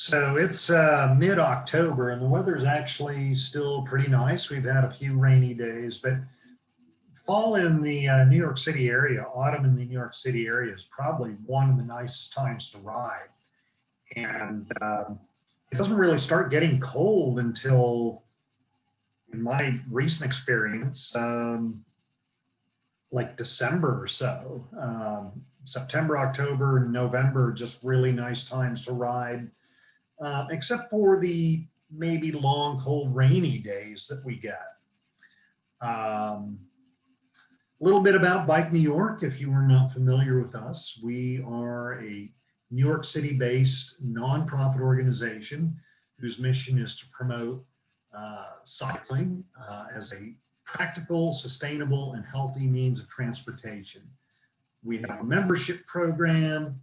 So it's mid-October and the weather is actually still pretty nice. We've had a few rainy days, but fall in the New York City area, autumn in the New York City area is probably one of the nicest times to ride. And it doesn't really start getting cold until, in my recent experience, like December or so. September, October, and November, just really nice times to ride, except for the maybe long, cold, rainy days that we get. A little bit about Bike New York, if you are not familiar with us. We are a New York City-based nonprofit organization whose mission is to promote cycling as a practical, sustainable, and healthy means of transportation. We have a membership program.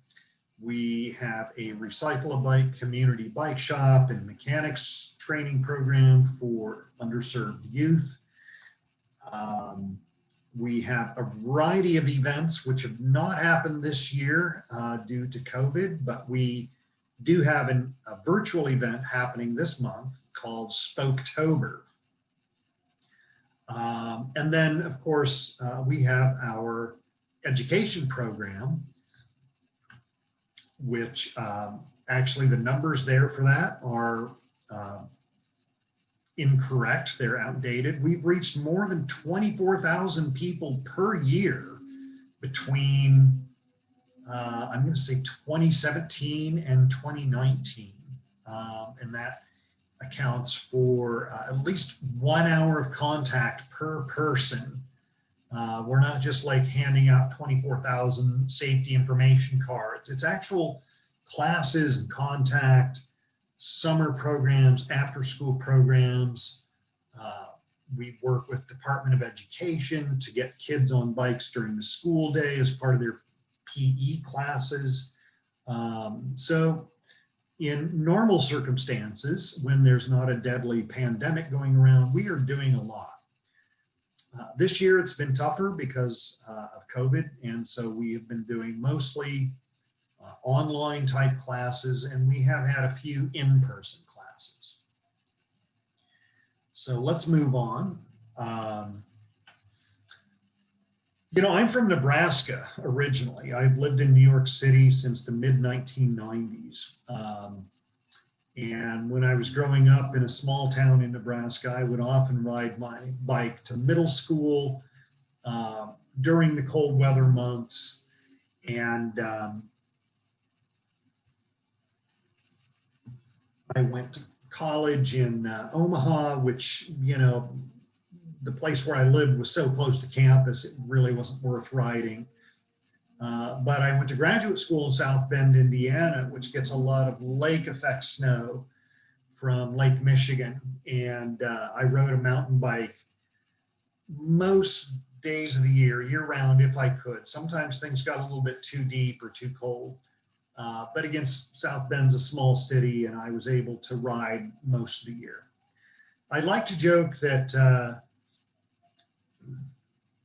We have a Recycle a Bike community bike shop and mechanics training program for underserved youth. We have a variety of events which have not happened this year due to COVID, but we do have a virtual event happening this month called Spoketober. And then, of course, we have our education program, which actually the numbers there for that are incorrect. They're outdated. We've reached more than 24,000 people per year between, I'm going to say 2017 and 2019. And that accounts for at least 1 hour of contact per person. We're not just like handing out 24,000 safety information cards. It's actual classes and contact, summer programs, after school programs. We work with Department of Education to get kids on bikes during the school day as part of their PE classes. So in normal circumstances, when there's not a deadly pandemic going around, we are doing a lot. This year it's been tougher because of COVID, and so we have been doing mostly online type classes, and we have had a few in-person classes. So let's move on. You know, I'm from Nebraska originally. I've lived in New York City since the mid-1990s. And when I was growing up in a small town in Nebraska, I would often ride my bike to middle school during the cold weather months. And I went to college in Omaha, which, you know, the place where I lived was so close to campus, it really wasn't worth riding. But I went to graduate school in South Bend, Indiana, which gets a lot of lake effect snow from Lake Michigan. And I rode a mountain bike most days of the year round if I could. Sometimes things got a little bit too deep or too cold. But again, South Bend's a small city and I was able to ride most of the year. I like to joke that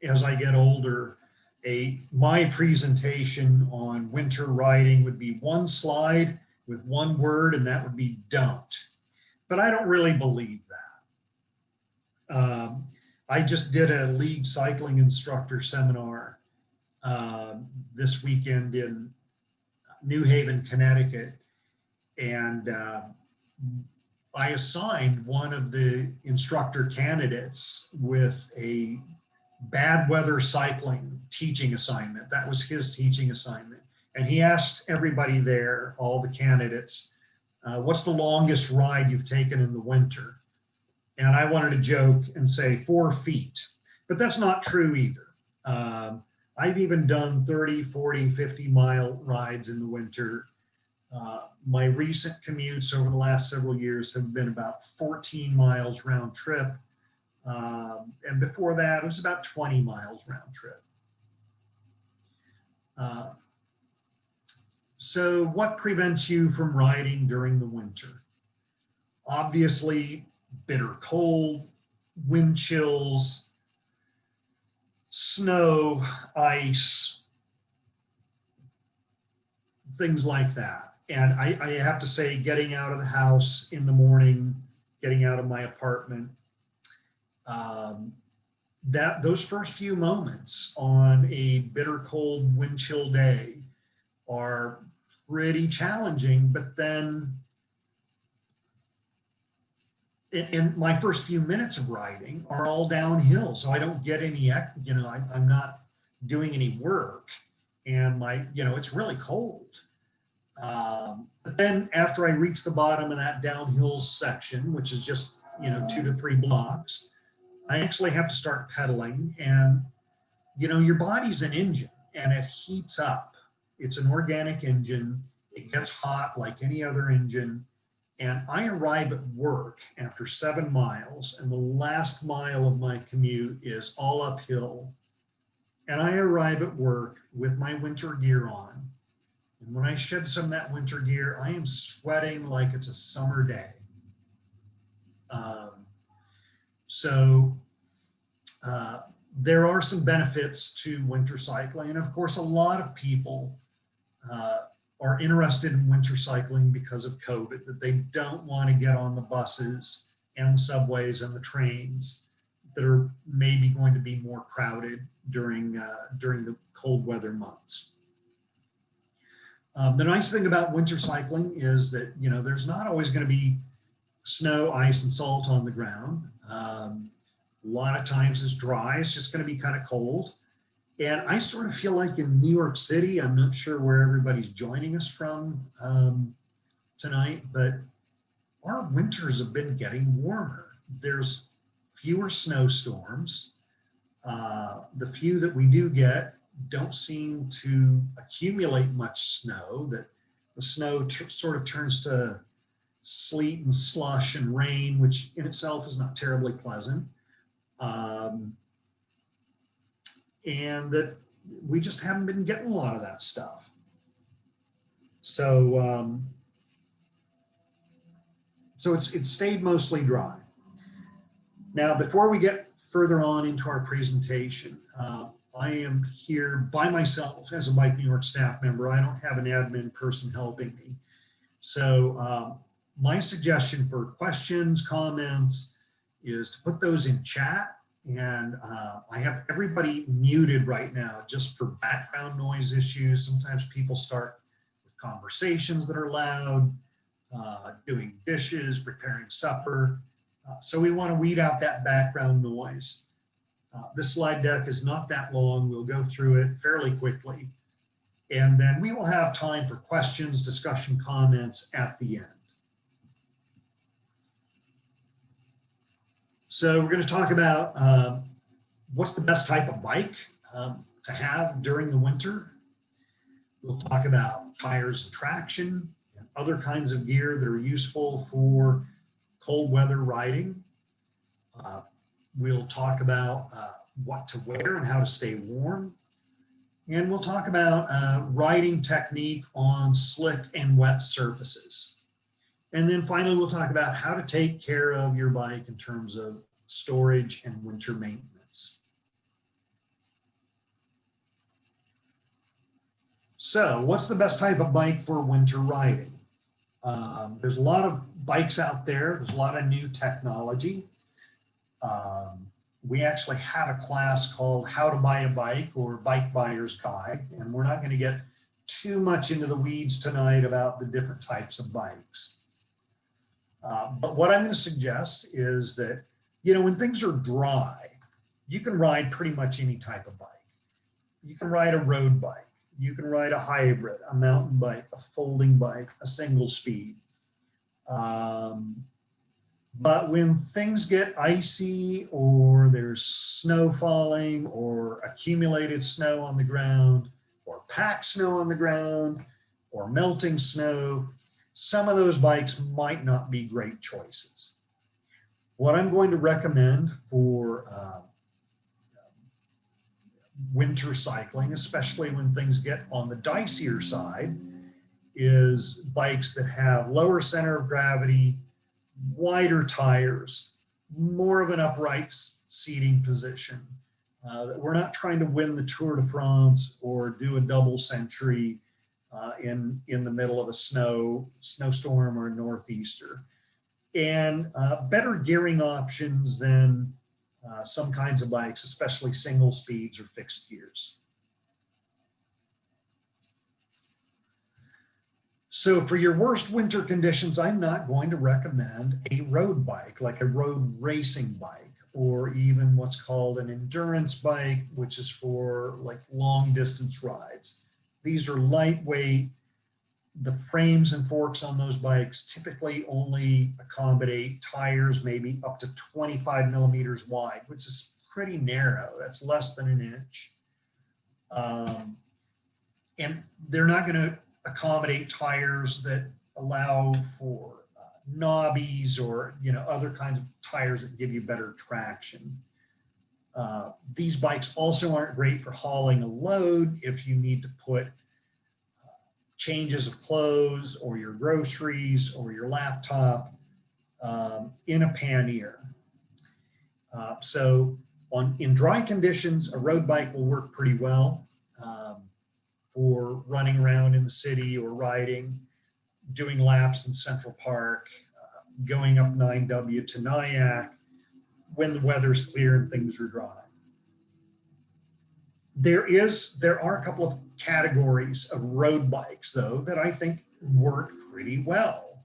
as I get older, my presentation on winter riding would be one slide with one word, and that would be don't. But I don't really believe that. I just did a lead cycling instructor seminar this weekend in New Haven, Connecticut, and I assigned one of the instructor candidates with a bad weather cycling teaching assignment. That was his teaching assignment. And he asked everybody there, all the candidates, what's the longest ride you've taken in the winter? And I wanted to joke and say 4 feet, but that's not true either. I've even done 30, 40, 50-mile rides in the winter. My recent commutes over the last several years have been about 14 miles round trip. And before that, it was about 20 miles round trip. So what prevents you from riding during the winter? Obviously, bitter cold, wind chills, snow, ice, things like that. And I have to say, getting out of the house in the morning, getting out of my apartment, um, that those first few moments on a bitter cold wind chill day are pretty challenging. But then in my first few minutes of riding are all downhill, so I don't get any, I'm not doing any work, and it's really cold. But then after I reach the bottom of that downhill section, which is just 2 to 3 blocks, I actually have to start pedaling. And your body's an engine, and it heats up. It's an organic engine. It gets hot like any other engine. And I arrive at work after 7 miles, and the last mile of my commute is all uphill. And I arrive at work with my winter gear on. And when I shed some of that winter gear, I am sweating like it's a summer day. So there are some benefits to winter cycling. And of course, a lot of people are interested in winter cycling because of COVID, that they don't want to get on the buses and the subways and the trains that are maybe going to be more crowded during the cold weather months. The nice thing about winter cycling is that, there's not always going to be snow, ice, and salt on the ground. A lot of times it's dry. It's just going to be kind of cold. And I sort of feel like in New York City, I'm not sure where everybody's joining us from tonight, but our winters have been getting warmer. There's fewer snowstorms. The few that we do get don't seem to accumulate much snow, that the snow sort of turns to sleet and slush and rain, which in itself is not terribly pleasant. And that we just haven't been getting a lot of that stuff. So, it's stayed mostly dry. Now, before we get further on into our presentation, I am here by myself as a Bike New York staff member. I don't have an admin person helping me. So my suggestion for questions, comments, is to put those in chat. And I have everybody muted right now just for background noise issues. Sometimes people start with conversations that are loud, doing dishes, preparing supper. So we want to weed out that background noise. This slide deck is not that long. We'll go through it fairly quickly. And then we will have time for questions, discussion, comments at the end. So we're going to talk about what's the best type of bike to have during the winter. We'll talk about tires and traction and other kinds of gear that are useful for cold weather riding. We'll talk about what to wear and how to stay warm. And we'll talk about riding technique on slick and wet surfaces. And then finally, we'll talk about how to take care of your bike in terms of storage and winter maintenance. So what's the best type of bike for winter riding? There's a lot of bikes out there. There's a lot of new technology. We actually have a class called How to Buy a Bike, or Bike Buyer's Guide, and we're not going to get too much into the weeds tonight about the different types of bikes. But what I'm going to suggest is that, when things are dry, you can ride pretty much any type of bike. You can ride a road bike. You can ride a hybrid, a mountain bike, a folding bike, a single speed. But when things get icy, or there's snow falling, or accumulated snow on the ground, or packed snow on the ground, or melting snow, some of those bikes might not be great choices. What I'm going to recommend for winter cycling, especially when things get on the dicier side, is bikes that have lower center of gravity, wider tires, more of an upright seating position. We're not trying to win the Tour de France or do a double century in the middle of a snowstorm or a northeaster. And better gearing options than some kinds of bikes, especially single speeds or fixed gears. So for your worst winter conditions, I'm not going to recommend a road bike, like a road racing bike, or even what's called an endurance bike, which is for like long distance rides. These are lightweight. The frames and forks on those bikes typically only accommodate tires maybe up to 25 millimeters wide, which is pretty narrow. That's less than an inch. And they're not going to accommodate tires that allow for knobbies or other kinds of tires that give you better traction. These bikes also aren't great for hauling a load if you need to put changes of clothes or your groceries or your laptop in a pannier. So in dry conditions, a road bike will work pretty well for running around in the city or riding, doing laps in Central Park, going up 9W to Nyack when the weather's clear and things are dry. There are a couple of categories of road bikes, though, that I think work pretty well.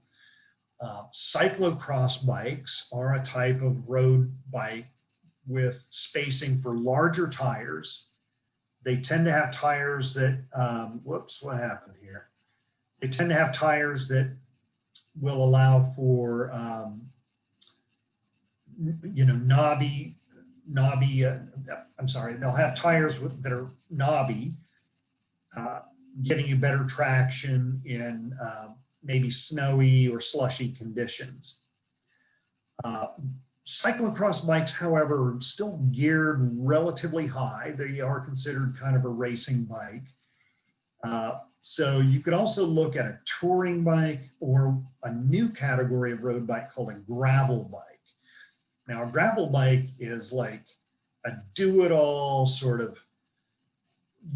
Cyclocross bikes are a type of road bike with spacing for larger tires. They tend to have tires that, whoops, what happened here? They tend to have tires that will allow for, they'll have tires that are knobby, getting you better traction in maybe snowy or slushy conditions. Cyclocross bikes, however, are still geared relatively high. They are considered kind of a racing bike. So you could also look at a touring bike or a new category of road bike called a gravel bike. Now, a gravel bike is like a do-it-all sort of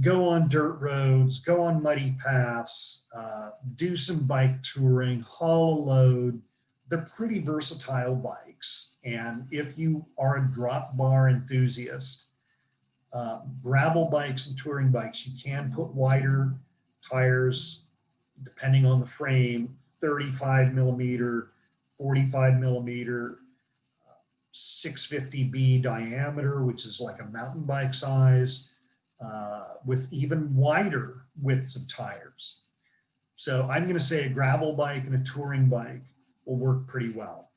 go on dirt roads, go on muddy paths, do some bike touring, haul a load. They're pretty versatile bikes. And if you are a drop bar enthusiast, gravel bikes and touring bikes, you can put wider tires, depending on the frame, 35 millimeter, 45 millimeter, 650B diameter, which is like a mountain bike size, with even wider widths of tires. So I'm going to say a gravel bike and a touring bike will work pretty well.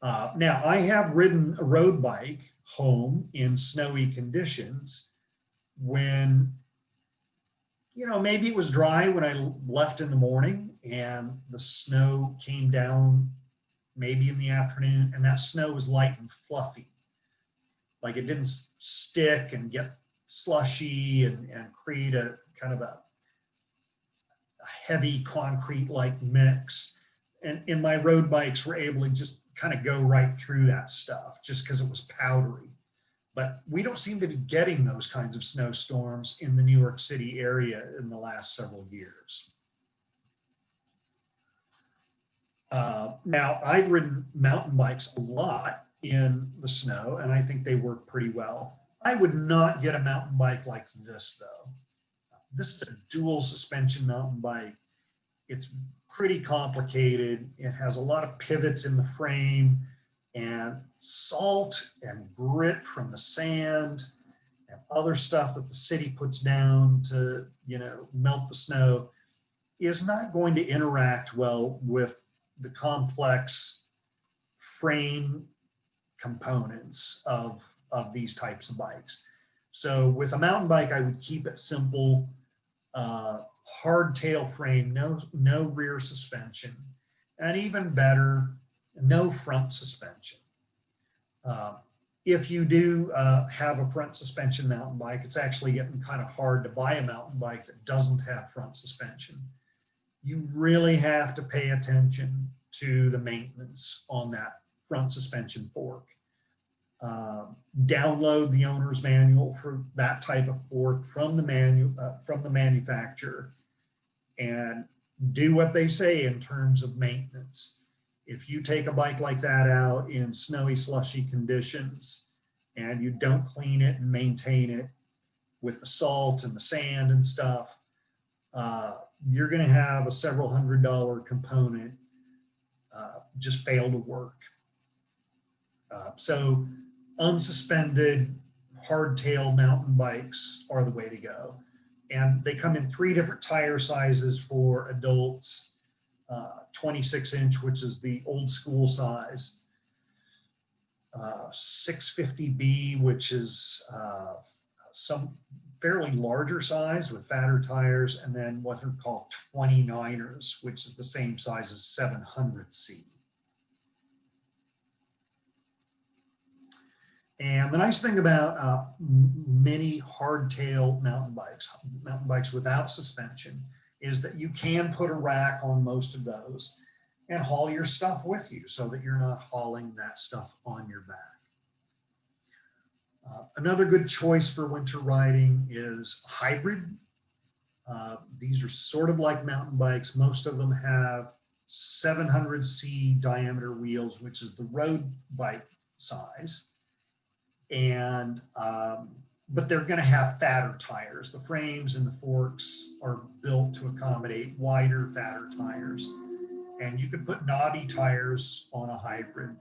Now, I have ridden a road bike home in snowy conditions when, maybe it was dry when I left in the morning and the snow came down maybe in the afternoon, and that snow was light and fluffy. Like it didn't stick and get slushy and create a kind of a heavy concrete-like mix. And my road bikes were able to just kind of go right through that stuff just because it was powdery. But we don't seem to be getting those kinds of snowstorms in the New York City area in the last several years. Now, I've ridden mountain bikes a lot in the snow, and I think they work pretty well. I would not get a mountain bike like this, though. This is a dual suspension mountain bike. It's pretty complicated. It has a lot of pivots in the frame, and salt and grit from the sand and other stuff that the city puts down to, melt the snow is not going to interact well with the complex frame components of these types of bikes. So with a mountain bike, I would keep it simple, hardtail frame, no rear suspension, and even better, no front suspension. If you do have a front suspension mountain bike, it's actually getting kind of hard to buy a mountain bike that doesn't have front suspension. You really have to pay attention to the maintenance on that front suspension fork. Download the owner's manual for that type of fork from the manufacturer, and do what they say in terms of maintenance. If you take a bike like that out in snowy, slushy conditions and you don't clean it and maintain it with the salt and the sand and stuff, you're going to have a several $100 component just fail to work. So unsuspended hardtail mountain bikes are the way to go. And they come in 3 different tire sizes for adults, 26-inch, which is the old school size, 650B, which is some fairly larger size with fatter tires, and then what are called 29ers, which is the same size as 700C. And the nice thing about many hardtail mountain bikes without suspension, is that you can put a rack on most of those and haul your stuff with you so that you're not hauling that stuff on your back. Another good choice for winter riding is hybrid. These are sort of like mountain bikes. Most of them have 700C diameter wheels, which is the road bike size. And but they're going to have fatter tires. The frames and the forks are built to accommodate wider, fatter tires. And you can put knobby tires on a hybrid.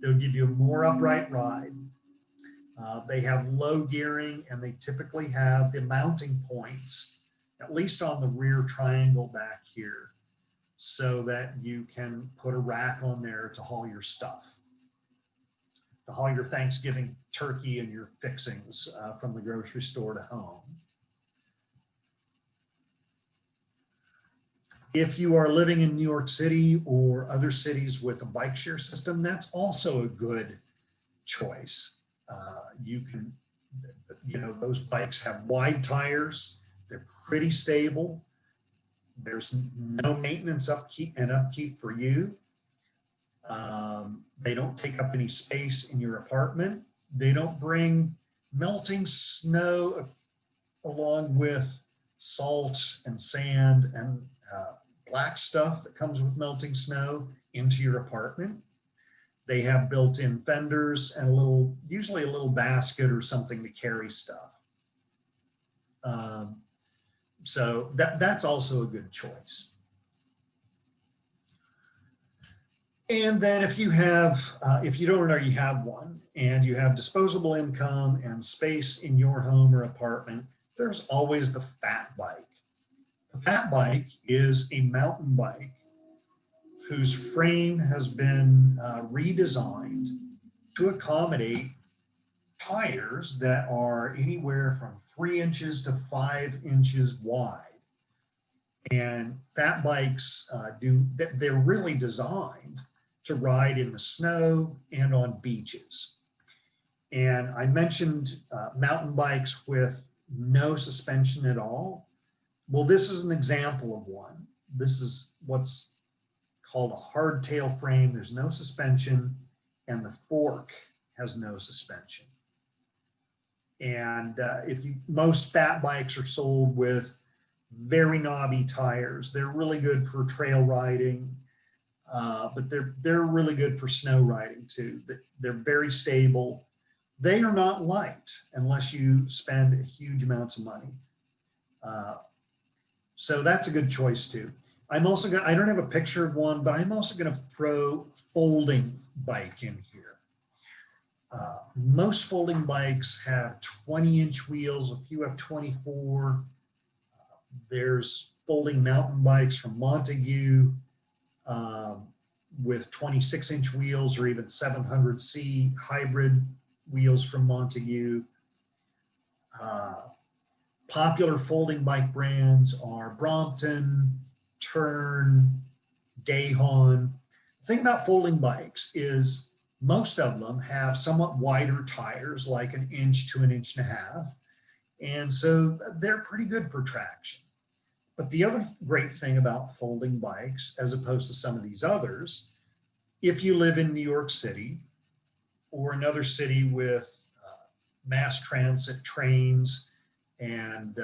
They'll give you a more upright ride. They have low gearing, and they typically have the mounting points, at least on the rear triangle back here, so that you can put a rack on there to haul your stuff, to haul your Thanksgiving turkey and your fixings from the grocery store to home. If you are living in New York City or other cities with a bike share system, that's also a good choice. You can, those bikes have wide tires. They're pretty stable. There's no maintenance upkeep for you. They don't take up any space in your apartment. They don't bring melting snow along with salt and sand and black stuff that comes with melting snow into your apartment. They have built-in fenders and usually a little basket or something to carry stuff. So that's also a good choice. And then if you don't already have one and you have disposable income and space in your home or apartment, there's always the fat bike. The fat bike is a mountain bike whose frame has been redesigned to accommodate tires that are anywhere from 3 inches to 5 inches wide. And fat bikes they're really designed to ride in the snow and on beaches. And I mentioned mountain bikes with no suspension at all. Well, this is an example of one. This is what's called a hardtail frame. There's no suspension, and the fork has no suspension. And most fat bikes are sold with very knobby tires. They're really good for trail riding, but they're really good for snow riding too. They're very stable. They are not light unless you spend huge amounts of money. So that's a good choice too. I don't have a picture of one, but I'm also going to throw folding bike in here. Most folding bikes have 20-inch wheels. A few have 24. There's folding mountain bikes from Montague with 26-inch wheels, or even 700C hybrid wheels from Montague. Popular folding bike brands are Brompton, Tern, Dayhon. The thing about folding bikes is most of them have somewhat wider tires, like 1 inch to 1.5 inches. And so they're pretty good for traction. But the other great thing about folding bikes, as opposed to some of these others, if you live in New York City or another city with mass transit, trains, and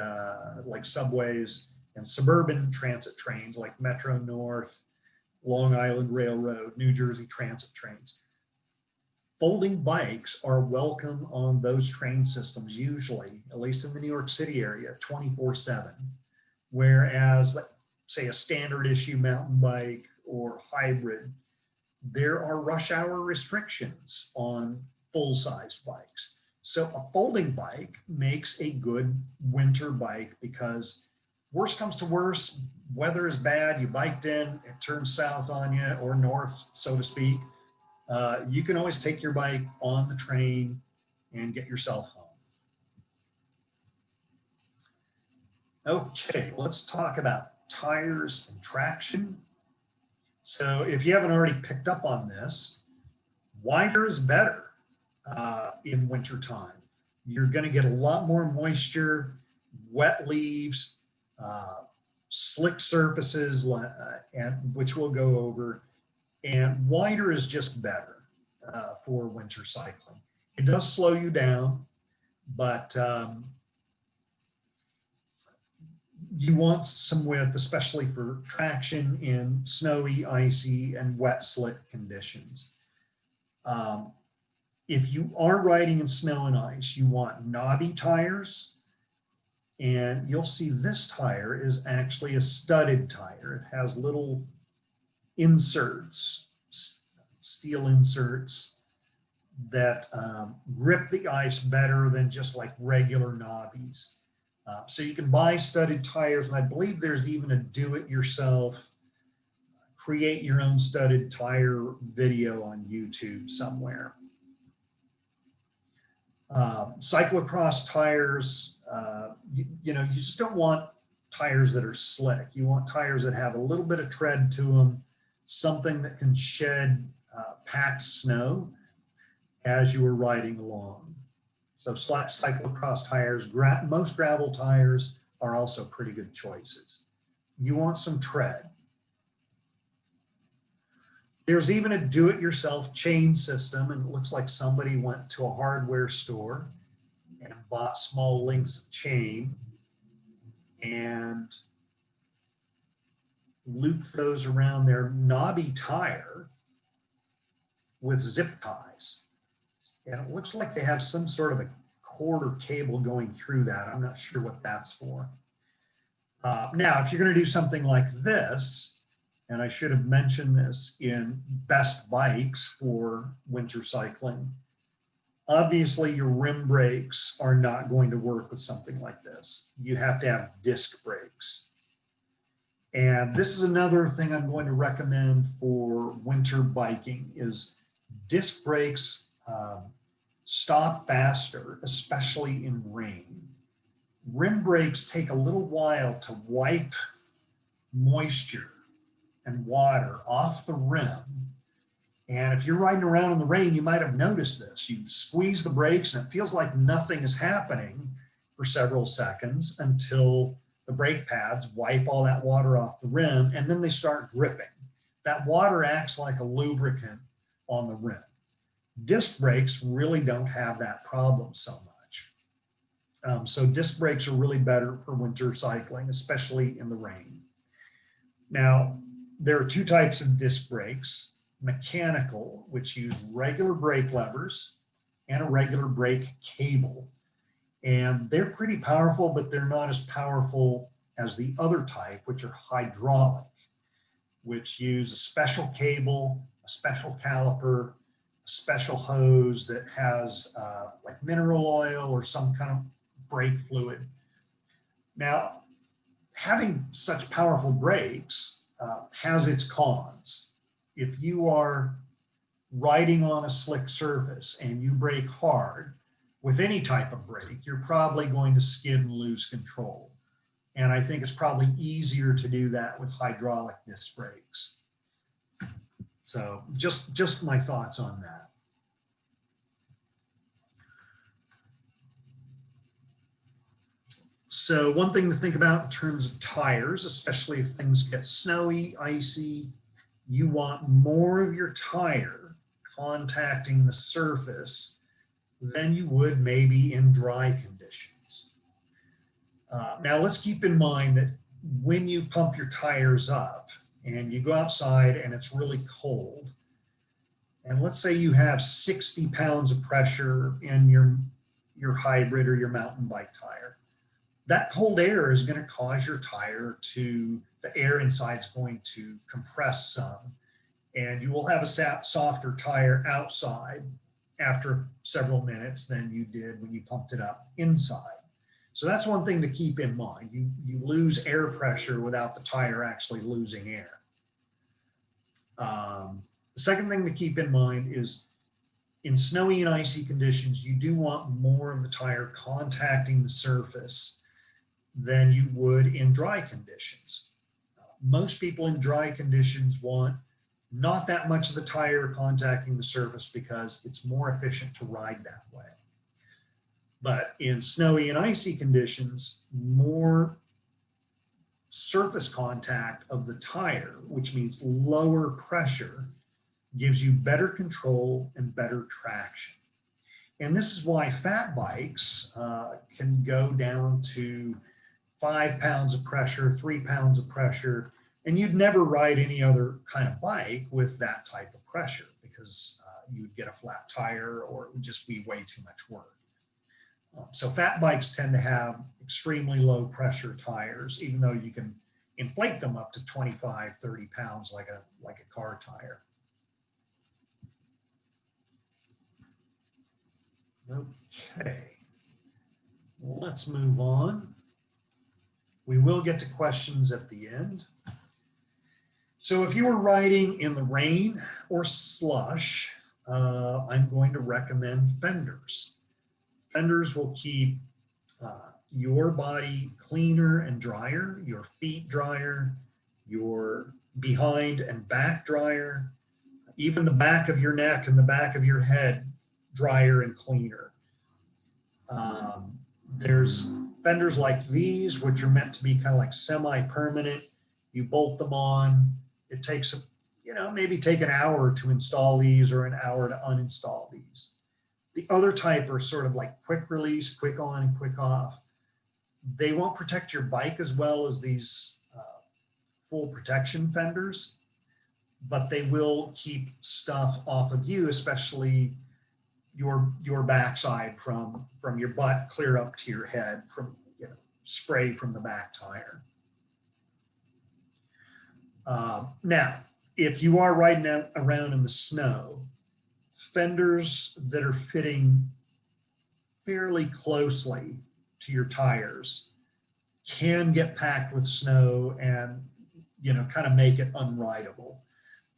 like subways, and suburban transit trains like Metro North, Long Island Railroad, New Jersey transit trains. Folding bikes are welcome on those train systems usually, at least in the New York City area, 24/7. Whereas, say, a standard issue mountain bike or hybrid, there are rush hour restrictions on full-size bikes. So a folding bike makes a good winter bike because worst comes to worst, weather is bad, you biked in, it turns south on you or north, so to speak. You can always take your bike on the train and get yourself home. Okay, let's talk about tires and traction. So if you haven't already picked up on this, wider is better in wintertime. You're going to get a lot more moisture, wet leaves, slick surfaces, and which we'll go over. And wider is just better for winter cycling. It does slow you down, but you want some width, especially for traction in snowy, icy, and wet, slick conditions. If you are riding in snow and ice, you want knobby tires. And you'll see this tire is actually a studded tire. It has little inserts, steel inserts that grip the ice better than just like regular knobbies. So you can buy studded tires, and I believe there's even a do-it-yourself, create your own studded tire video on YouTube somewhere. Cyclocross tires, you just don't want tires that are slick. You want tires that have a little bit of tread to them, something that can shed packed snow as you are riding along. So cyclocross tires, most gravel tires are also pretty good choices. You want some tread. There's even a do-it-yourself chain system, and it looks like somebody went to a hardware store and bought small links of chain and looped those around their knobby tire with zip ties. And it looks like they have some sort of a cord or cable going through that. I'm not sure what that's for. Now, if you're going to do something like this, and I should have mentioned this in best bikes for winter cycling, obviously your rim brakes are not going to work with something like this. You have to have disc brakes. And this is another thing I'm going to recommend for winter biking is disc brakes stop faster, especially in rain. Rim brakes take a little while to wipe moisture and water off the rim. And if you're riding around in the rain, you might have noticed this. You squeeze the brakes and it feels like nothing is happening for several seconds until the brake pads wipe all that water off the rim, and then they start gripping. That water acts like a lubricant on the rim. Disc brakes really don't have that problem so much. So disc brakes are really better for winter cycling, especially in the rain. Now, there are two types of disc brakes: mechanical, which use regular brake levers, and a regular brake cable. And they're pretty powerful, but they're not as powerful as the other type, which are hydraulic, which use a special cable, a special caliper, a special hose that has like mineral oil or some kind of brake fluid. Now, having such powerful brakes has its cons. If you are riding on a slick surface and you brake hard, with any type of brake, you're probably going to skid and lose control. And I think it's probably easier to do that with hydraulic disc brakes. So just my thoughts on that. So one thing to think about in terms of tires, especially if things get snowy, icy, you want more of your tire contacting the surface than you would maybe in dry conditions. Now let's keep in mind that when you pump your tires up and you go outside and it's really cold, and let's say you have 60 pounds of pressure in your hybrid or your mountain bike tire, that cold air is going to cause your tire the air inside is going to compress some, and you will have a softer tire outside after several minutes than you did when you pumped it up inside. So that's one thing to keep in mind. You lose air pressure without the tire actually losing air. The second thing to keep in mind is in snowy and icy conditions, you do want more of the tire contacting the surface than you would in dry conditions. Most people in dry conditions want not that much of the tire contacting the surface because it's more efficient to ride that way. But in snowy and icy conditions, more surface contact of the tire, which means lower pressure, gives you better control and better traction. And this is why fat bikes can go down to 5 pounds of pressure, 3 pounds of pressure, and you'd never ride any other kind of bike with that type of pressure because you'd get a flat tire or it would just be way too much work. So fat bikes tend to have extremely low pressure tires, even though you can inflate them up to 25, 30 pounds like a car tire. Okay, well, let's move on. We will get to questions at the end. So if you were riding in the rain or slush, I'm going to recommend fenders. Fenders will keep your body cleaner and drier, your feet drier, your behind and back drier, even the back of your neck and the back of your head drier and cleaner. There's fenders like these, which are meant to be kind of like semi-permanent. You bolt them on. It takes, maybe take an hour to install these or an hour to uninstall these. The other type are sort of like quick release, quick on, quick off. They won't protect your bike as well as these full protection fenders, but they will keep stuff off of you, especially your backside from your butt clear up to your head from spray from the back tire. Now, if you are riding around in the snow, fenders that are fitting fairly closely to your tires can get packed with snow and kind of make it unrideable.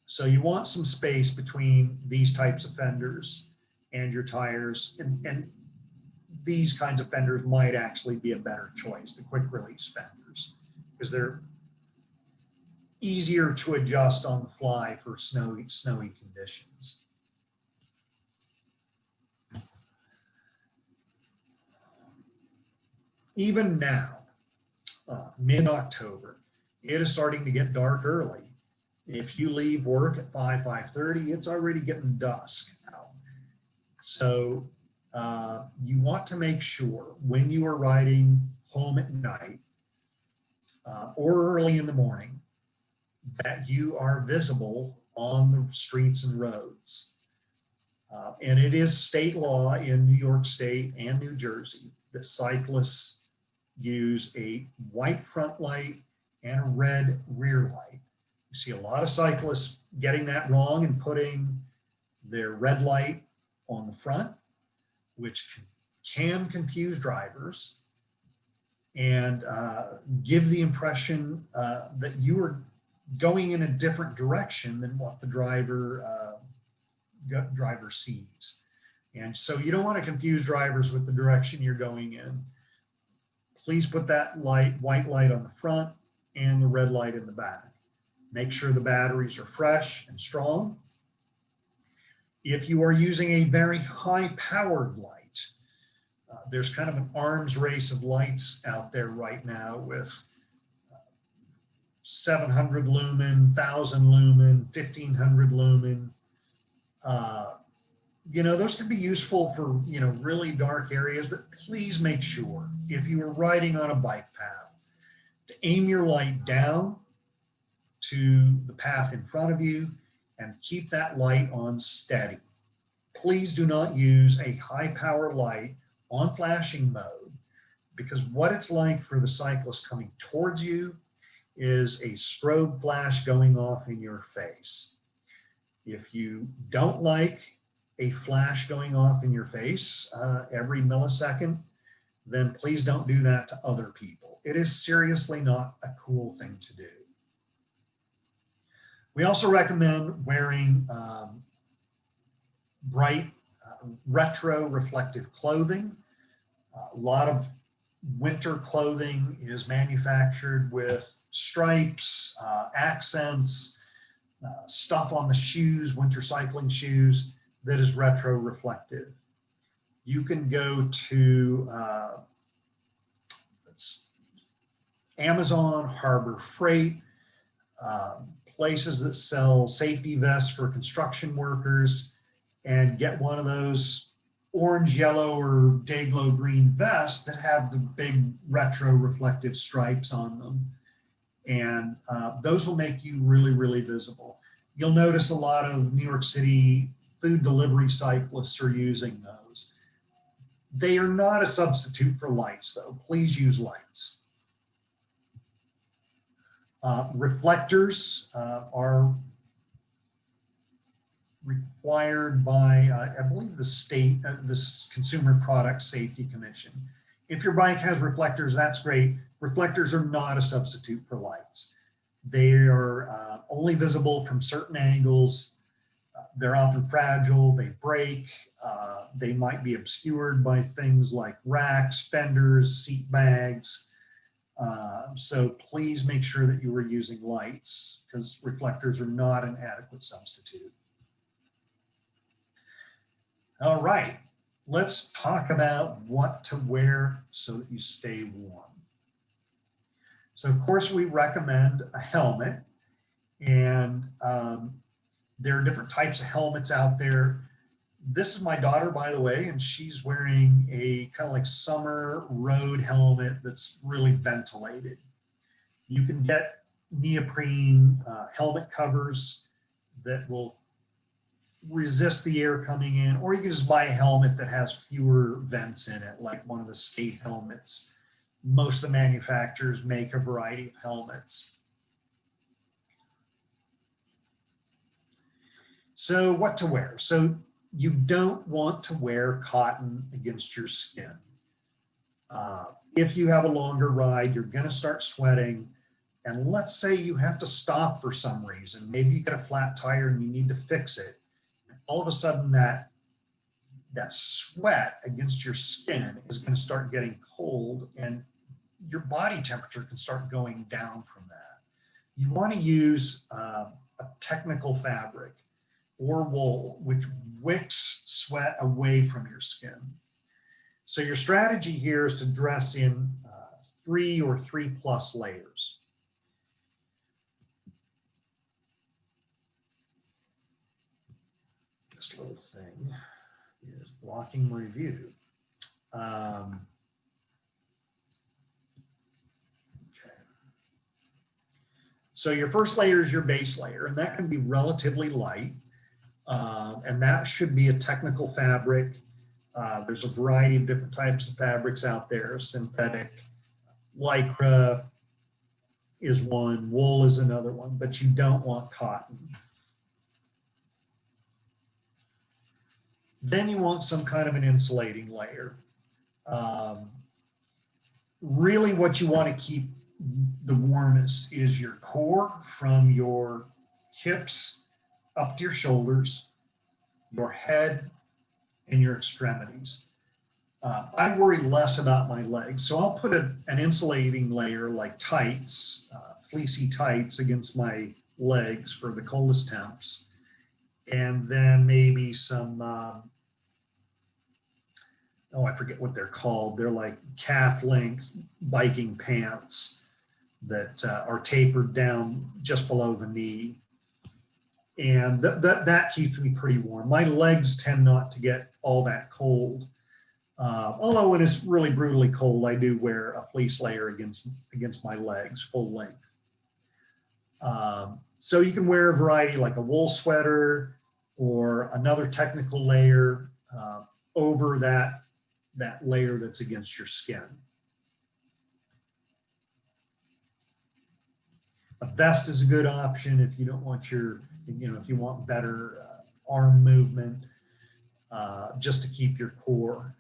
So you want some space between these types of fenders and your tires, and these kinds of fenders might actually be a better choice, the quick release fenders, because they're easier to adjust on the fly for snowy conditions. Even now, mid-October, it is starting to get dark early. If you leave work at 5:30, it's already getting dusk out. So you want to make sure when you are riding home at night or early in the morning that you are visible on the streets and roads. And it is state law in New York State and New Jersey that cyclists use a white front light and a red rear light. You see a lot of cyclists getting that wrong and putting their red light on the front, which can confuse drivers and give the impression that you are going in a different direction than what the driver sees. And so you don't want to confuse drivers with the direction you're going in. Please put that white light on the front and the red light in the back. Make sure the batteries are fresh and strong. If you are using a very high-powered light, there's kind of an arms race of lights out there right now with 700 lumen, 1,000 lumen, 1,500 lumen. Those can be useful for, really dark areas, but please make sure if you are riding on a bike path to Aim your light down to the path in front of you and keep that light on steady. Please do not use a high power light on flashing mode, because what it's like for the cyclist coming towards you is a strobe flash going off in your face. If you don't like a flash going off in your face every millisecond, then please don't do that to other people. It is seriously not a cool thing to do. We also recommend wearing bright retro reflective clothing. A lot of winter clothing is manufactured with stripes, accents, stuff on the shoes, winter cycling shoes, that is retro reflective. You can go to Amazon, Harbor Freight, places that sell safety vests for construction workers, and get one of those orange, yellow, or day glow green vests that have the big retro reflective stripes on them. And those will make you really, really visible. You'll notice a lot of New York City food delivery cyclists are using those. They are not a substitute for lights, though. Please use lights. Reflectors are required by, I believe, the state, this Consumer Product Safety Commission. If your bike has reflectors, that's great. Reflectors are not a substitute for lights. They are only visible from certain angles. They're often fragile, they break, they might be obscured by things like racks, fenders, seat bags. So please make sure that you are using lights, because reflectors are not an adequate substitute. All right, let's talk about what to wear so that you stay warm. So of course we recommend a helmet, and there are different types of helmets out there. This is my daughter, by the way, and she's wearing a kind of like summer road helmet that's really ventilated. You can get neoprene helmet covers that will resist the air coming in, or you can just buy a helmet that has fewer vents in it, like one of the skate helmets. Most of the manufacturers make a variety of helmets. So what to wear? So you don't want to wear cotton against your skin. If you have a longer ride, you're going to start sweating. And let's say you have to stop for some reason. Maybe you get a flat tire and you need to fix it. All of a sudden that sweat against your skin is going to start getting cold, and your body temperature can start going down from that. You want to use a technical fabric or wool, which wicks sweat away from your skin. So your strategy here is to dress in 3 or 3+ layers. This little thing is blocking my view. Okay. So your first layer is your base layer, and that can be relatively light. And that should be a technical fabric. There's a variety of different types of fabrics out there. Synthetic, lycra is one, wool is another one, but you don't want cotton. Then you want some kind of an insulating layer. Really what you want to keep the warmest is your core, from your hips up to your shoulders, your head, and your extremities. I worry less about my legs, so I'll put an insulating layer like tights, fleecy tights against my legs for the coldest temps, and then maybe some, oh, I forget what they're called. They're like calf-length biking pants that are tapered down just below the knee. And that keeps me pretty warm. My legs tend not to get all that cold. Although when it's really brutally cold, I do wear a fleece layer against my legs, full length. So you can wear a variety like a wool sweater or another technical layer over that layer that's against your skin. A vest is a good option if you don't want if you want better arm movement, just to keep your core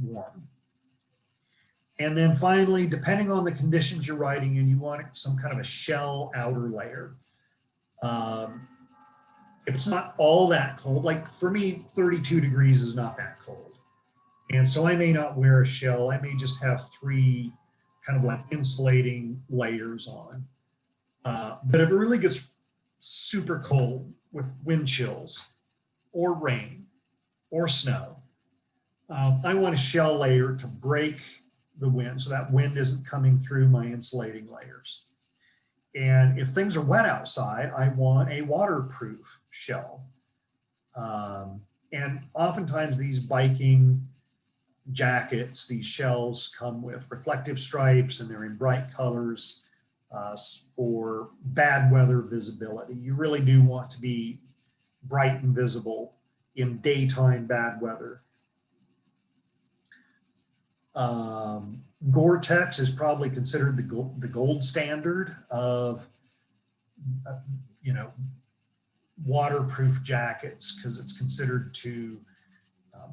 warm. And then finally, depending on the conditions you're riding in, you want some kind of a shell outer layer. If it's not all that cold, like for me, 32 degrees is not that cold. And so I may not wear a shell. I may just have 3 kind of like insulating layers on. But if it really gets super cold with wind chills or rain or snow, I want a shell layer to break the wind so that wind isn't coming through my insulating layers. And if things are wet outside, I want a waterproof shell. And oftentimes these biking jackets, these shells come with reflective stripes and they're in bright colors for bad weather visibility. You really do want to be bright and visible in daytime bad weather. Gore-Tex is probably considered the gold standard of, waterproof jackets because it's considered to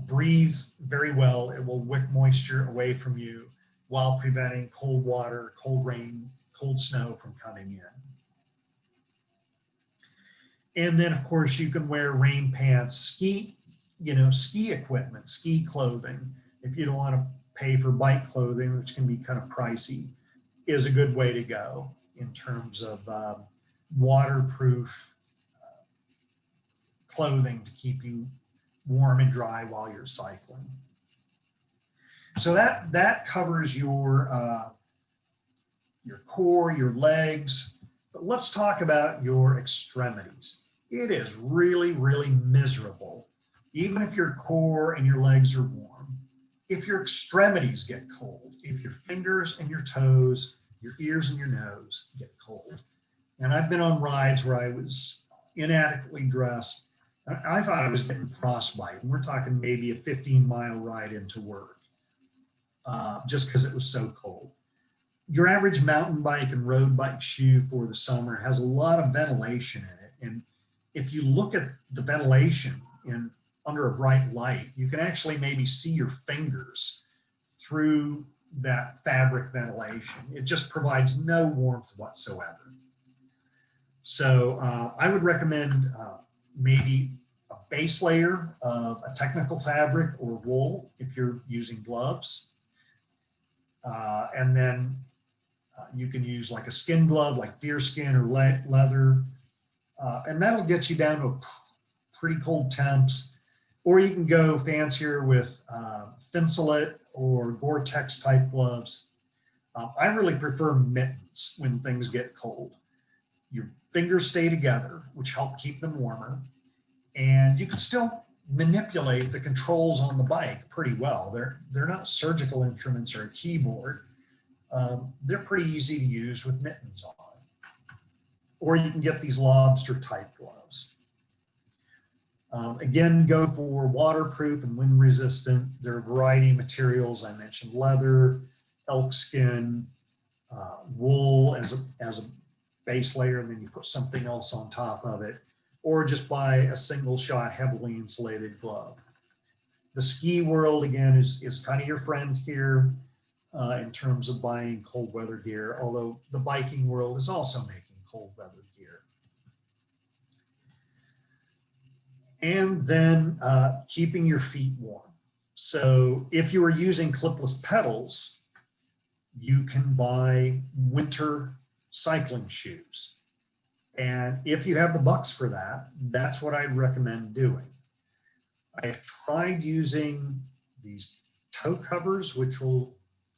breathe very well. It will wick moisture away from you while preventing cold water, cold rain, cold snow from coming in. And then of course you can wear rain pants, ski equipment, ski clothing. If you don't want to pay for bike clothing, which can be kind of pricey, is a good way to go in terms of waterproof clothing to keep you warm and dry while you're cycling. So that covers your core, your legs. But let's talk about your extremities. It is really, really miserable, even if your core and your legs are warm, if your extremities get cold, if your fingers and your toes, your ears and your nose get cold. And I've been on rides where I was inadequately dressed. I thought I was getting frostbite. And we're talking maybe a 15-mile ride into work, just because it was so cold. Your average mountain bike and road bike shoe for the summer has a lot of ventilation in it. And if you look at the ventilation under a bright light, you can actually maybe see your fingers through that fabric ventilation. It just provides no warmth whatsoever. So I would recommend maybe a base layer of a technical fabric or wool if you're using gloves. And then you can use like a skin glove, like deer skin or leather. And that'll get you down to pretty cold temps. Or you can go fancier with Thinsulate or Gore-Tex type gloves. I really prefer mittens when things get cold. Your fingers stay together, which help keep them warmer. And you can still manipulate the controls on the bike pretty well. They're not surgical instruments or a keyboard. They're pretty easy to use with mittens on. Or you can get these lobster type gloves. Again, go for waterproof and wind resistant. There are a variety of materials. I mentioned leather, elk skin, wool as a base layer, and then you put something else on top of it, or just buy a single shot, heavily insulated glove. The ski world, again, is kind of your friend here in terms of buying cold weather gear, although the biking world is also making cold weather gear. And then keeping your feet warm. So if you are using clipless pedals, you can buy winter cycling shoes. And if you have the bucks for that, that's what I'd recommend doing. I have tried using these toe covers, which will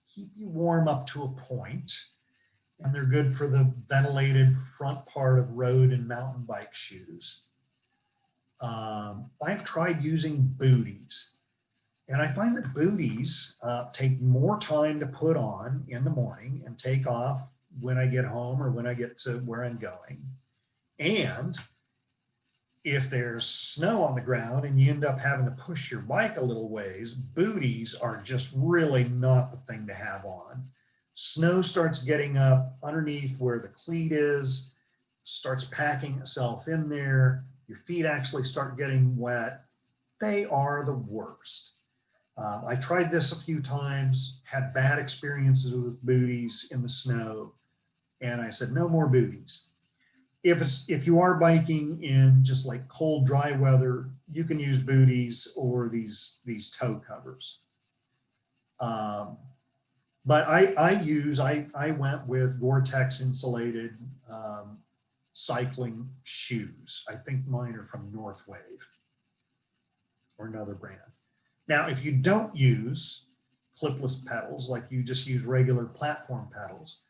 keep you warm up to a point, and they're good for the ventilated front part of road and mountain bike shoes. I've tried using booties. And I find that booties take more time to put on in the morning and take off when I get home or when I get to where I'm going. And if there's snow on the ground and you end up having to push your bike a little ways, booties are just really not the thing to have on. Snow starts getting up underneath where the cleat is, starts packing itself in there. Your feet actually start getting wet. They are the worst. I tried this a few times, had bad experiences with booties in the snow, and I said, no more booties. If you are biking in just like cold, dry weather, you can use booties or these toe covers. But I went with Gore-Tex insulated cycling shoes. I think mine are from Northwave or another brand. Now, if you don't use clipless pedals, like you just use regular platform pedals,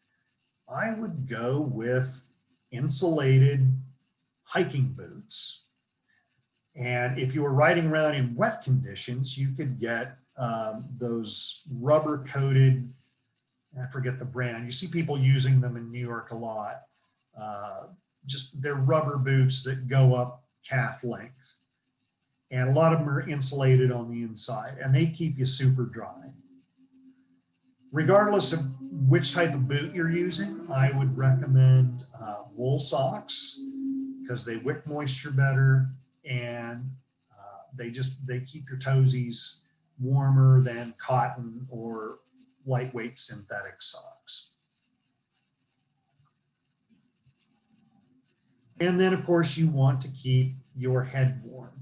I would go with insulated hiking boots. And if you were riding around in wet conditions, you could get those rubber coated, I forget the brand. You see people using them in New York a lot. Just they're rubber boots that go up calf length. And a lot of them are insulated on the inside and they keep you super dry. Regardless of which type of boot you're using, I would recommend wool socks because they wick moisture better and they keep your toesies warmer than cotton or lightweight synthetic socks. And then of course you want to keep your head warm.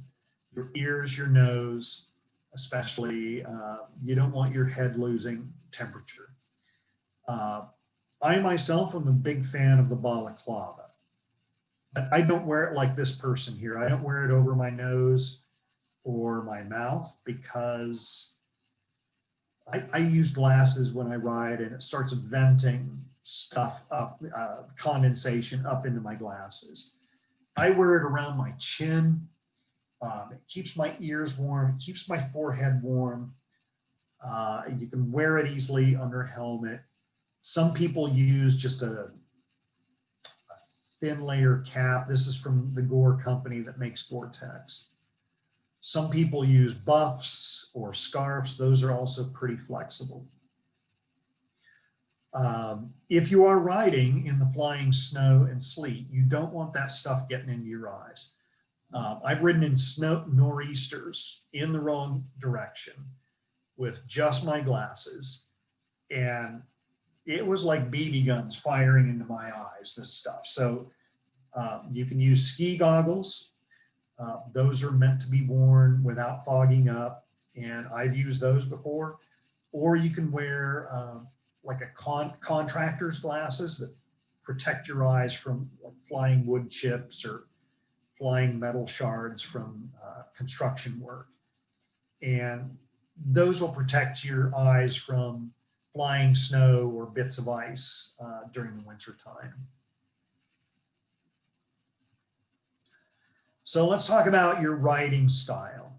Your ears, your nose, especially, you don't want your head losing temperature. I myself am a big fan of the balaclava. I don't wear it like this person here. I don't wear it over my nose or my mouth because I use glasses when I ride and it starts venting stuff up, condensation up into my glasses. I wear it around my chin. It keeps my ears warm, it keeps my forehead warm. You can wear it easily under a helmet. Some people use just a thin layer cap. This is from the Gore company that makes Gore-Tex. Some people use buffs or scarves. Those are also pretty flexible. If you are riding in the flying snow and sleet, you don't want that stuff getting into your eyes. I've ridden in snow nor'easters in the wrong direction with just my glasses, and it was like BB guns firing into my eyes, this stuff. So you can use ski goggles. Those are meant to be worn without fogging up, and I've used those before. Or you can wear like a contractor's glasses that protect your eyes from like flying wood chips or flying metal shards from construction work. And those will protect your eyes from flying snow or bits of ice during the winter time. So let's talk about your riding style.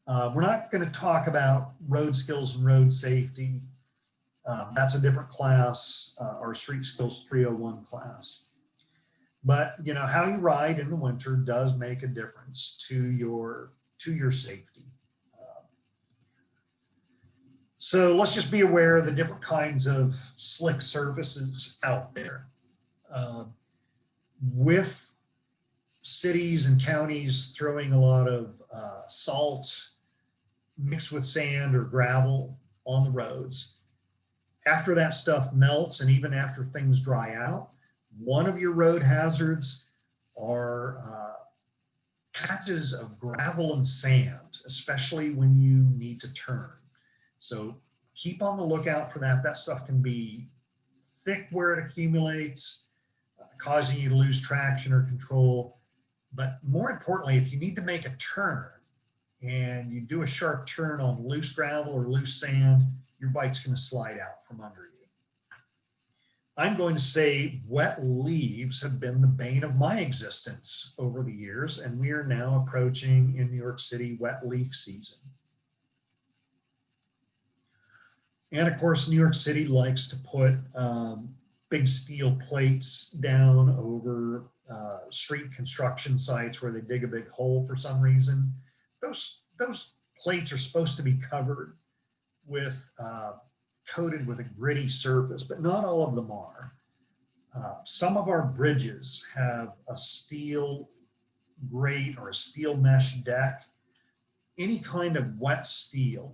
We're not going to talk about road skills and road safety. That's a different class, our Street Skills 301 class. But you know, how you ride in the winter does make a difference to your safety. So let's just be aware of the different kinds of slick surfaces out there. With cities and counties throwing a lot of salt mixed with sand or gravel on the roads, after that stuff melts and even after things dry out, one of your road hazards are patches of gravel and sand, especially when you need to turn. So keep on the lookout for that. That stuff can be thick where it accumulates, causing you to lose traction or control. But more importantly, if you need to make a turn and you do a sharp turn on loose gravel or loose sand, your bike's going to slide out from under you. I'm going to say wet leaves have been the bane of my existence over the years, and we are now approaching in New York City wet leaf season. And of course, New York City likes to put big steel plates down over street construction sites where they dig a big hole for some reason. Those plates are supposed to be covered with, coated with a gritty surface, but not all of them are. Some of our bridges have a steel grate or a steel mesh deck. Any kind of wet steel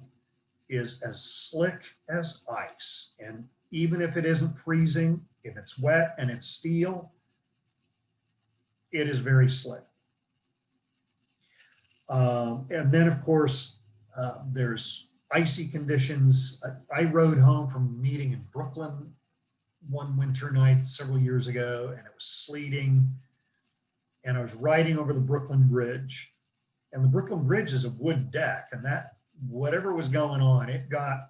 is as slick as ice. And even if it isn't freezing, if it's wet and it's steel, it is very slick. And then of course, there's icy conditions. I rode home from a meeting in Brooklyn one winter night several years ago, and it was sleeting, and I was riding over the Brooklyn Bridge, and the Brooklyn Bridge is a wood deck, and that, whatever was going on, it got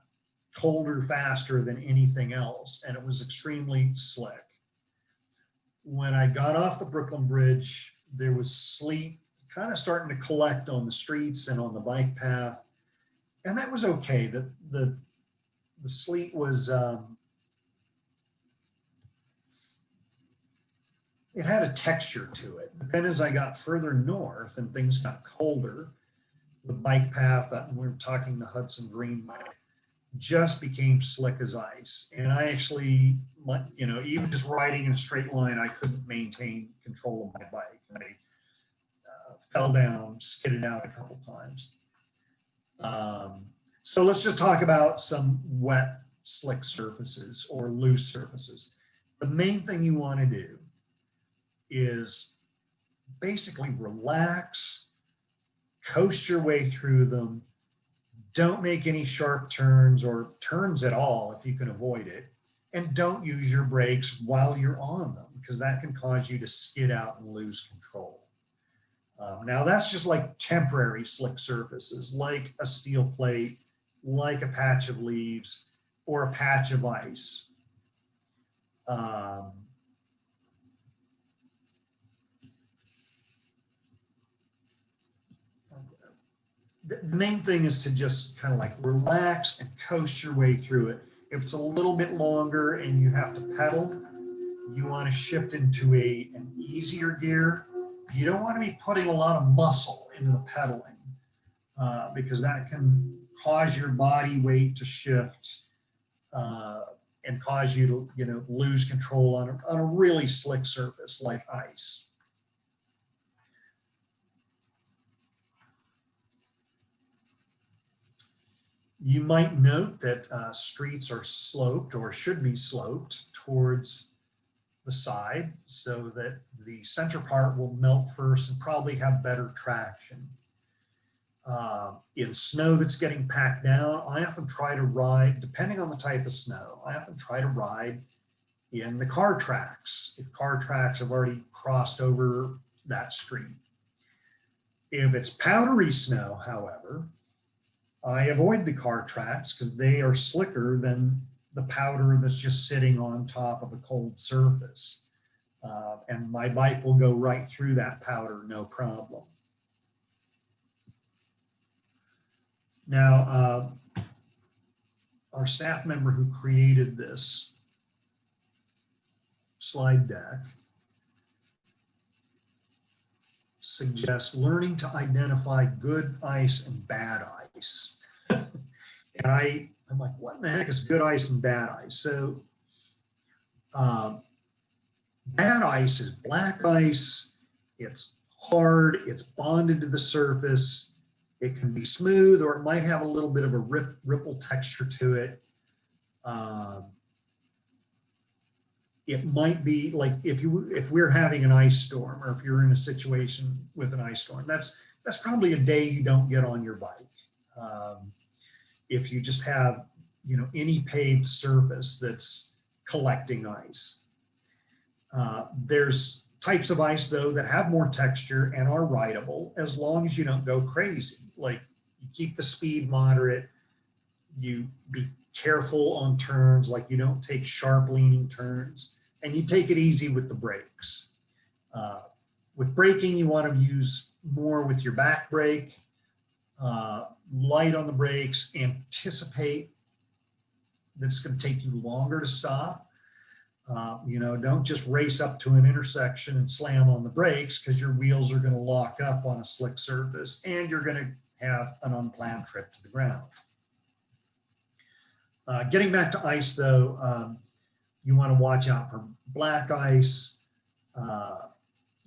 colder faster than anything else, and it was extremely slick. When I got off the Brooklyn Bridge, there was sleet kind of starting to collect on the streets and on the bike path, and that was okay. The sleet was, it had a texture to it. But then as I got further north and things got colder, the bike path, that we're talking the Hudson Greenway, just became slick as ice. And I actually, you know, even just riding in a straight line, I couldn't maintain control of my bike. I fell down, skidded out a couple times. So let's just talk about some wet, slick surfaces or loose surfaces. The main thing you want to do is basically relax, coast your way through them. Don't make any sharp turns or turns at all if you can avoid it. And don't use your brakes while you're on them, because that can cause you to skid out and lose control. Now that's just like temporary slick surfaces, like a steel plate, like a patch of leaves, or a patch of ice. The main thing is to just kind of like relax and coast your way through it. If it's a little bit longer and you have to pedal, you want to shift into an easier gear. You don't want to be putting a lot of muscle into the pedaling because that can cause your body weight to shift and cause you to, you know, lose control on a really slick surface like ice. You might note that streets are sloped or should be sloped towards the side so that the center part will melt first and probably have better traction. In snow that's getting packed down, I often try to ride, depending on the type of snow, I often try to ride in the car tracks, if car tracks have already crossed over that street. If it's powdery snow, however, I avoid the car tracks because they are slicker than the powder that's just sitting on top of a cold surface. And my bike will go right through that powder, no problem. Now, our staff member who created this slide deck suggests learning to identify good ice and bad ice. And I'm like, what in the heck is good ice and bad ice? So bad ice is black ice. It's hard, it's bonded to the surface. It can be smooth, or it might have a little bit of a ripple texture to it. It might be like if we're having an ice storm, or if you're in a situation with an ice storm, that's probably a day you don't get on your bike. If you just have, you know, any paved surface that's collecting ice. There's types of ice though that have more texture and are rideable as long as you don't go crazy. Like you keep the speed moderate, you be careful on turns, like you don't take sharp leaning turns, and you take it easy with the brakes. With braking, you want to use more with your back brake, light on the brakes, anticipate it's going to take you longer to stop. You know, don't just race up to an intersection and slam on the brakes, because your wheels are going to lock up on a slick surface and you're going to have an unplanned trip to the ground. Getting back to ice though, you want to watch out for black ice,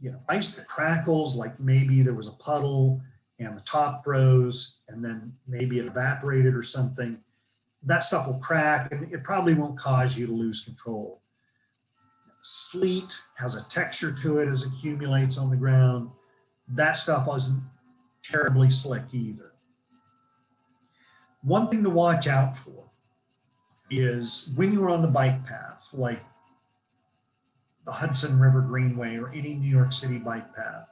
you know, ice that crackles, like maybe there was a puddle and the top froze and then maybe it evaporated or something. That stuff will crack and it probably won't cause you to lose control. Sleet has a texture to it as it accumulates on the ground. That stuff wasn't terribly slick either. One thing to watch out for is when you're on the bike path, like the Hudson River Greenway or any New York City bike path.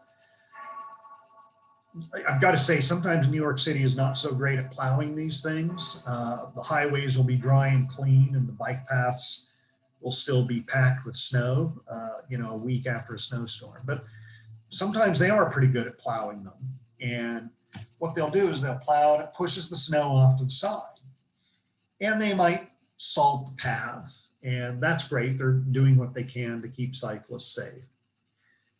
I've got to say, sometimes New York City is not so great at plowing these things. The highways will be dry and clean and the bike paths will still be packed with snow, you know, a week after a snowstorm. But sometimes they are pretty good at plowing them. And what they'll do is they'll plow it, it pushes the snow off to the side. And they might salt the path, and that's great. They're doing what they can to keep cyclists safe.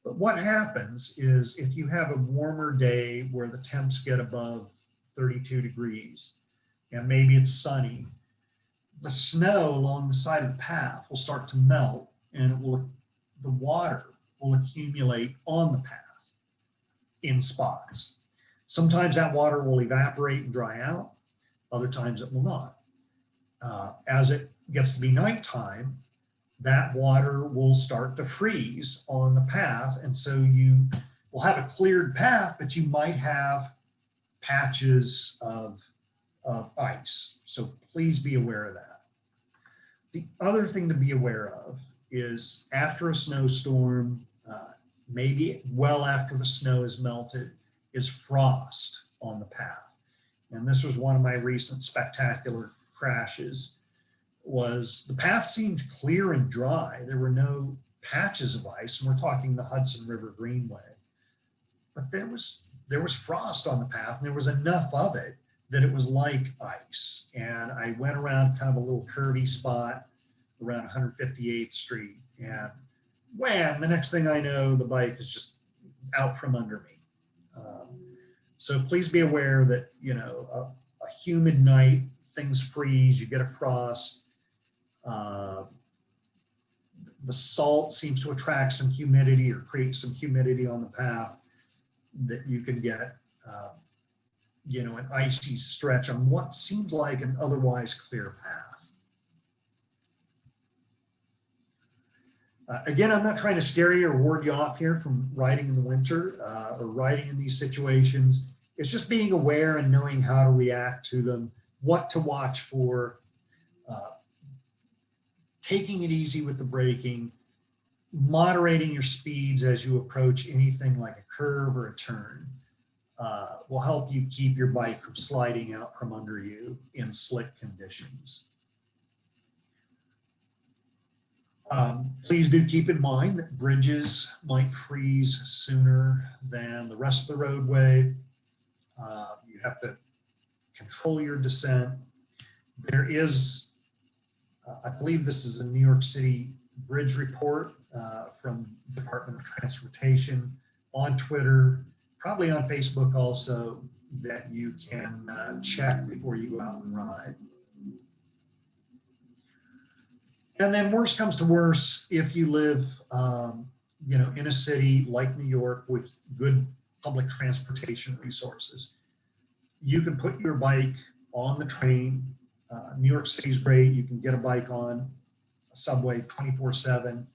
But what happens is if you have a warmer day where the temps get above 32 degrees, and maybe it's sunny, the snow along the side of the path will start to melt, and the water will accumulate on the path in spots. Sometimes that water will evaporate and dry out. Other times it will not. As it gets to be nighttime, that water will start to freeze on the path. And so you will have a cleared path, but you might have patches of ice. So please be aware of that. The other thing to be aware of is after a snowstorm, maybe well after the snow is melted, is frost on the path. And this was one of my recent spectacular crashes. Was the path seemed clear and dry. There were no patches of ice, and we're talking the Hudson River Greenway. But there was frost on the path, and there was enough of it that it was like ice. And I went around kind of a little curvy spot around 158th Street, and wham, the next thing I know, the bike is just out from under me. So please be aware that, you know, a humid night, things freeze, you get a frost. The salt seems to attract some humidity or create some humidity on the path that you can get, you know, an icy stretch on what seems like an otherwise clear path. Again, I'm not trying to scare you or ward you off here from riding in the winter or riding in these situations. It's just being aware and knowing how to react to them, what to watch for, taking it easy with the braking, moderating your speeds as you approach anything like a curve or a turn will help you keep your bike from sliding out from under you in slick conditions. Please do keep in mind that bridges might freeze sooner than the rest of the roadway. You have to control your descent. There is, I believe this is a New York City bridge report from Department of Transportation on Twitter, probably on Facebook also, that you can check before you go out and ride. And then worst comes to worst, if you live, you know, in a city like New York with good public transportation resources, you can put your bike on the train. New York City is great. You can get a bike on a subway 24/7,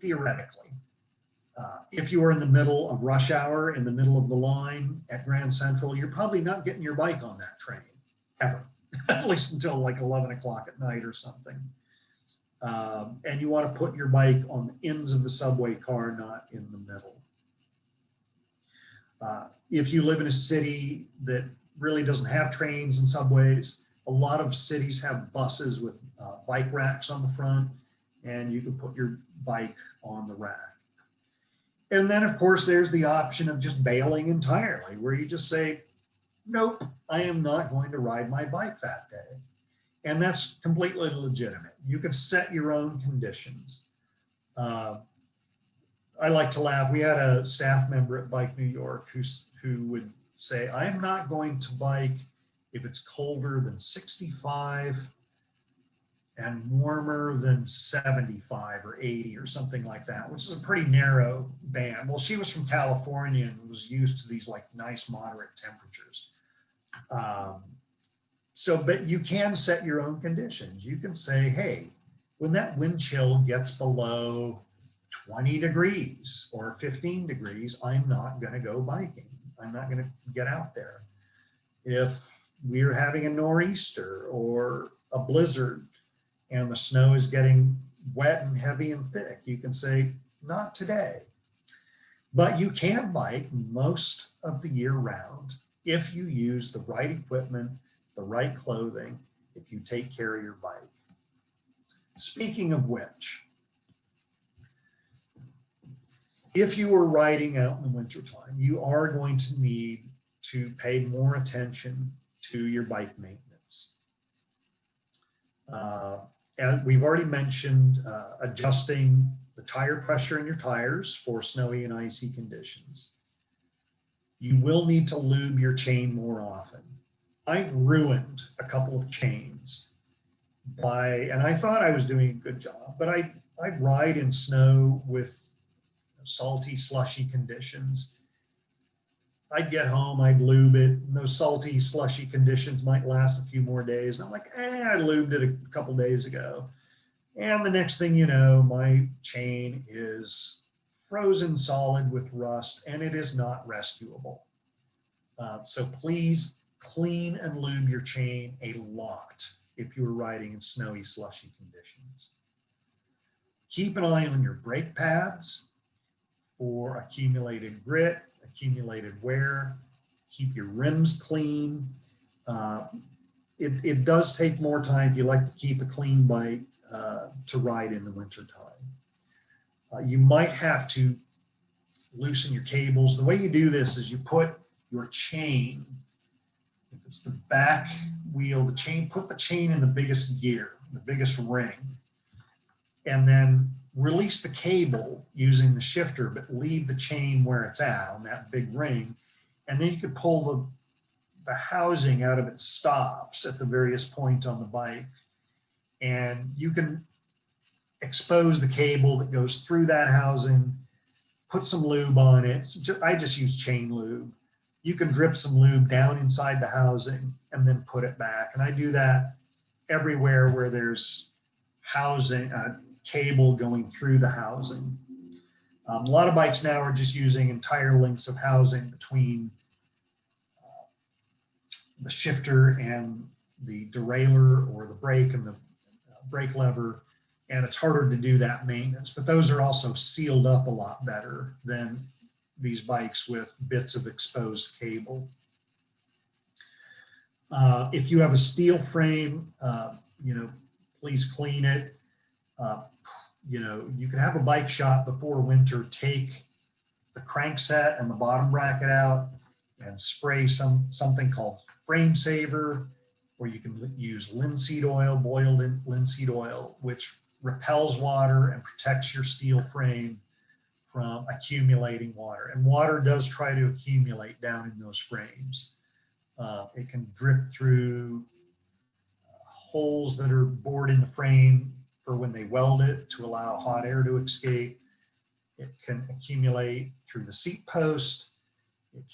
theoretically. If you are in the middle of rush hour, in the middle of the line at Grand Central, you're probably not getting your bike on that train, ever, at least until like 11 o'clock at night or something. And you want to put your bike on the ends of the subway car, not in the middle. If you live in a city that really doesn't have trains and subways, a lot of cities have buses with bike racks on the front, and you can put your bike on the rack. And then, of course, there's the option of just bailing entirely, where you just say, nope, I am not going to ride my bike that day. And that's completely legitimate. You can set your own conditions. I like to laugh. We had a staff member at Bike New York who would say, I'm not going to bike if it's colder than 65 and warmer than 75 or 80 or something like that, which is a pretty narrow band. Well, she was from California and was used to these like nice moderate temperatures. But you can set your own conditions. You can say, hey, when that wind chill gets below 20 degrees or 15 degrees, I'm not going to go biking. I'm not going to get out there. If we're having a nor'easter or a blizzard and the snow is getting wet and heavy and thick, you can say, not today. But you can bike most of the year round if you use the right equipment, the right clothing, if you take care of your bike. Speaking of which, if you are riding out in the wintertime, you are going to need to pay more attention to your bike maintenance. And we've already mentioned adjusting the tire pressure in your tires for snowy and icy conditions. You will need to lube your chain more often. I ruined a couple of chains and I thought I was doing a good job, but I'd ride in snow with salty, slushy conditions. I'd get home, I'd lube it, and those salty, slushy conditions might last a few more days. And I'm like, I lubed it a couple days ago. And the next thing you know, my chain is frozen solid with rust, and it is not rescuable. So please clean and lube your chain a lot if you are riding in snowy, slushy conditions. Keep an eye on your brake pads for accumulated grit, accumulated wear. Keep your rims clean. It does take more time if you like to keep a clean bike to ride in the wintertime. You might have to loosen your cables. The way you do this is you put your chain, if it's the back wheel, put the chain in the biggest gear, the biggest ring, and then release the cable using the shifter, but leave the chain where it's at on that big ring. And then you could pull the housing out of its stops at the various points on the bike. And you can expose the cable that goes through that housing, put some lube on it. I just use chain lube. You can drip some lube down inside the housing and then put it back. And I do that everywhere where there's housing, cable going through the housing. A lot of bikes now are just using entire lengths of housing between the shifter and the derailleur, or the brake and the brake lever, and it's harder to do that maintenance. But those are also sealed up a lot better than these bikes with bits of exposed cable. If you have a steel frame, please clean it. You can have a bike shop before winter take the crankset and the bottom bracket out and spray something called frame saver, or you can use linseed oil, boiled in linseed oil, which repels water and protects your steel frame from accumulating water. And water does try to accumulate down in those frames. It can drip through holes that are bored in the frame for when they weld it to allow hot air to escape. It can accumulate through the seat post. It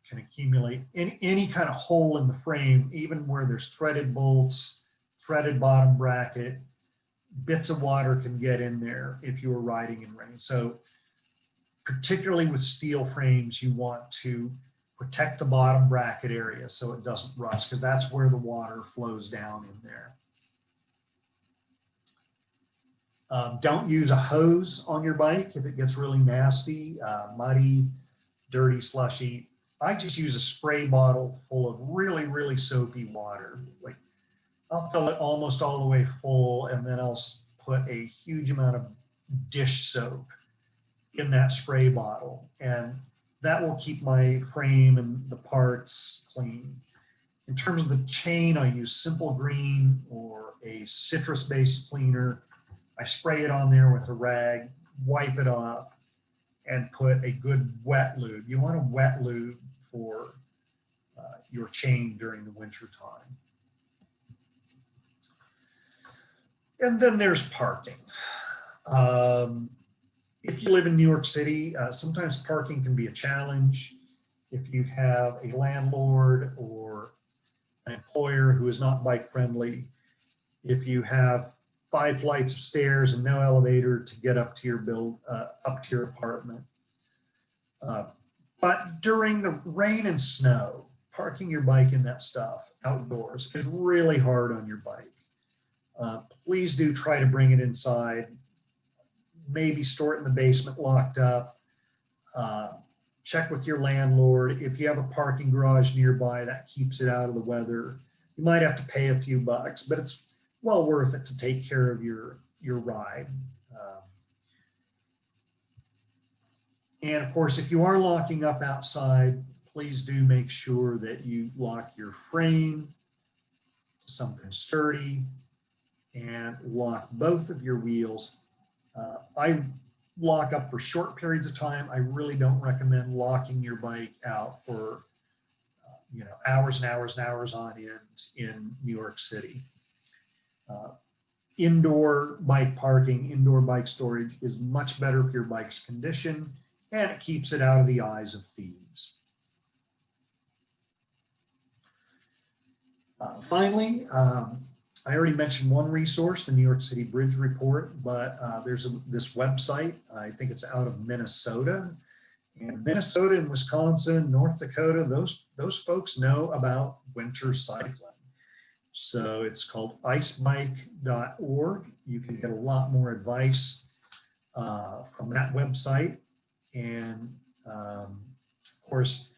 can accumulate in any kind of hole in the frame, even where there's threaded bolts, threaded bottom bracket. Bits of water can get in there if you are riding in rain. So particularly with steel frames, you want to protect the bottom bracket area so it doesn't rust, because that's where the water flows down in there. Don't use a hose on your bike if it gets really nasty, muddy, dirty, slushy. I just use a spray bottle full of really, really soapy water. Like, I'll fill it almost all the way full, and then I'll put a huge amount of dish soap in that spray bottle, and that will keep my frame and the parts clean. In terms of the chain, I use Simple Green or a citrus-based cleaner. I spray it on there with a rag, wipe it off, and put a good wet lube. You want a wet lube for your chain during the winter time. And then there's parking. If you live in New York City, sometimes parking can be a challenge. If you have a landlord or an employer who is not bike friendly, if you have 5 flights of stairs and no elevator to get up to your apartment. But during the rain and snow, parking your bike in that stuff outdoors is really hard on your bike. Please do try to bring it inside. Maybe store it in the basement locked up. Check with your landlord. If you have a parking garage nearby, that keeps it out of the weather. You might have to pay a few bucks, but it's well worth it to take care of your ride. And of course, if you are locking up outside, please do make sure that you lock your frame to something sturdy and lock both of your wheels. I lock up for short periods of time. I really don't recommend locking your bike out for hours and hours and hours on end in New York City. Indoor bike parking, indoor bike storage is much better for your bike's condition, and it keeps it out of the eyes of thieves. Finally, I already mentioned one resource, the New York City Bridge Report, but there's this website, I think it's out of Minnesota. And Minnesota and Wisconsin, North Dakota, those folks know about winter cycling. So it's called icebike.org. You can get a lot more advice from that website. And of course,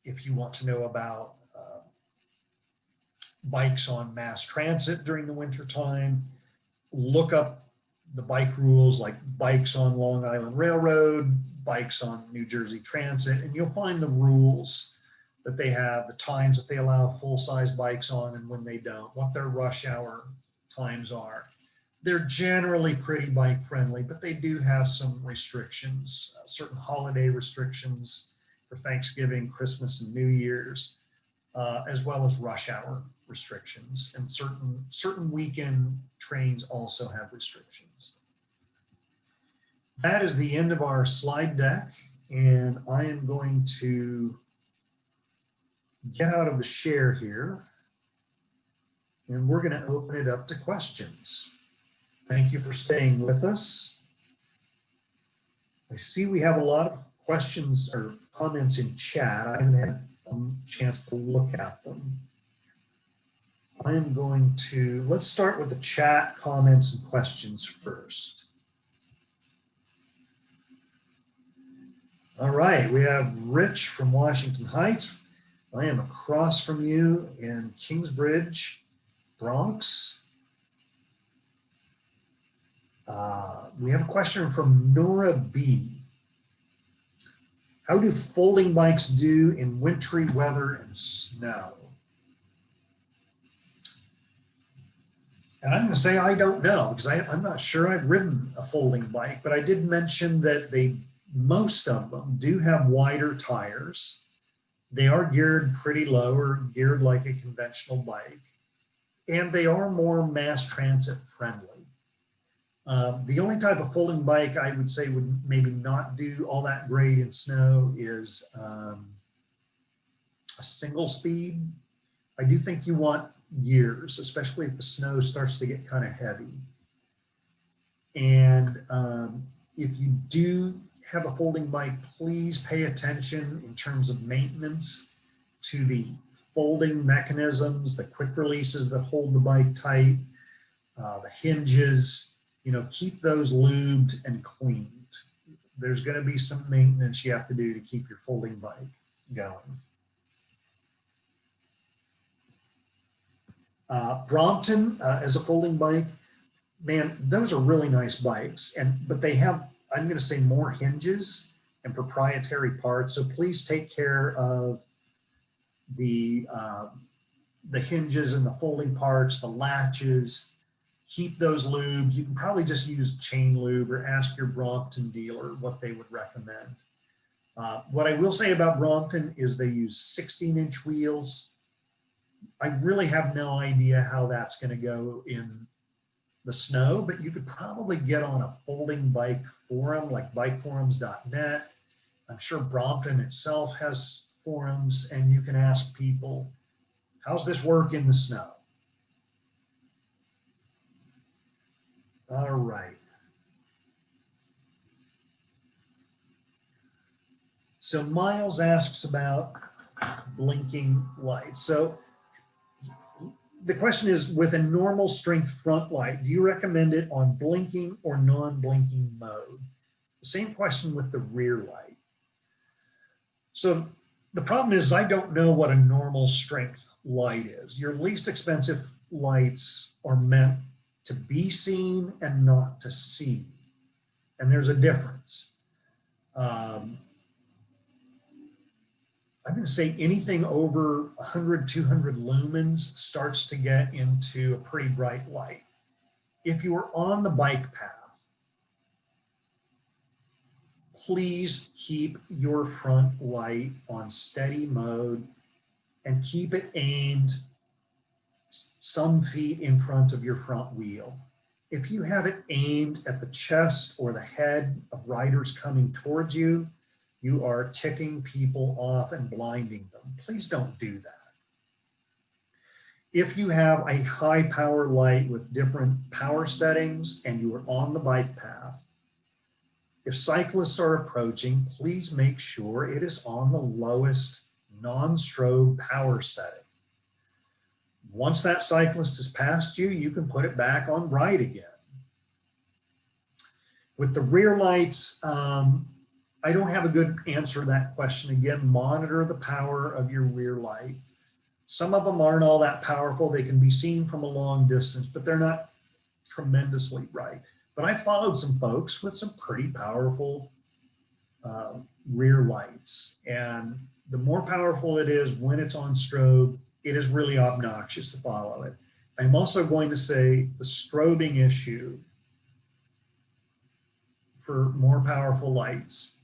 if you want to know about bikes on mass transit during the winter time, look up the bike rules, like bikes on Long Island Railroad, bikes on New Jersey Transit, and you'll find the rules that they have, the times that they allow full-size bikes on and when they don't, what their rush hour times are. They're generally pretty bike friendly, but they do have some restrictions, certain holiday restrictions for Thanksgiving, Christmas, and New Year's, as well as rush hour restrictions. And certain weekend trains also have restrictions. That is the end of our slide deck, and I am going to get out of the share here, and we're going to open it up to questions. Thank you for staying with us. I see we have a lot of questions or comments in chat. I haven't had a chance to look at them. I am going to, let's start with the chat comments and questions first. All right, we have Rich from Washington Heights. I am across from you in Kingsbridge, Bronx. We have a question from Nora B. How do folding bikes do in wintry weather and snow? And I'm going to say I don't know, because I'm not sure I've ridden a folding bike, but I did mention that most of them do have wider tires. They are geared pretty low, or geared like a conventional bike, and they are more mass transit friendly. The only type of folding bike I would say would maybe not do all that great in snow is a single speed. I do think you want gears, especially if the snow starts to get kind of heavy. And if you do have a folding bike, please pay attention in terms of maintenance to the folding mechanisms, the quick releases that hold the bike tight, the hinges. Keep those lubed and cleaned. There's going to be some maintenance you have to do to keep your folding bike going. Brompton as a folding bike, man, those are really nice bikes, but they have, I'm going to say, more hinges and proprietary parts. So please take care of the the hinges and the folding parts, the latches, keep those lubed. You can probably just use chain lube or ask your Brompton dealer what they would recommend. What I will say about Brompton is they use 16-inch wheels. I really have no idea how that's going to go in the snow, but you could probably get on a folding bike forum like bikeforums.net. I'm sure Brompton itself has forums, and you can ask people, how's this work in the snow? All right. So Miles asks about blinking lights. So the question is, with a normal strength front light, do you recommend it on blinking or non-blinking mode? The same question with the rear light. So the problem is I don't know what a normal strength light is. Your least expensive lights are meant to be seen and not to see. And there's a difference. I'm going to say anything over 100, 200 lumens starts to get into a pretty bright light. If you are on the bike path, please keep your front light on steady mode and keep it aimed some feet in front of your front wheel. If you have it aimed at the chest or the head of riders coming towards you, you are ticking people off and blinding them. Please don't do that. If you have a high power light with different power settings and you are on the bike path, if cyclists are approaching, please make sure it is on the lowest non-strobe power setting. Once that cyclist has passed you, you can put it back on bright again. With the rear lights, I don't have a good answer to that question. Again, monitor the power of your rear light. Some of them aren't all that powerful. They can be seen from a long distance, but they're not tremendously bright. But I followed some folks with some pretty powerful rear lights. And the more powerful it is when it's on strobe, it is really obnoxious to follow it. I'm also going to say the strobing issue for more powerful lights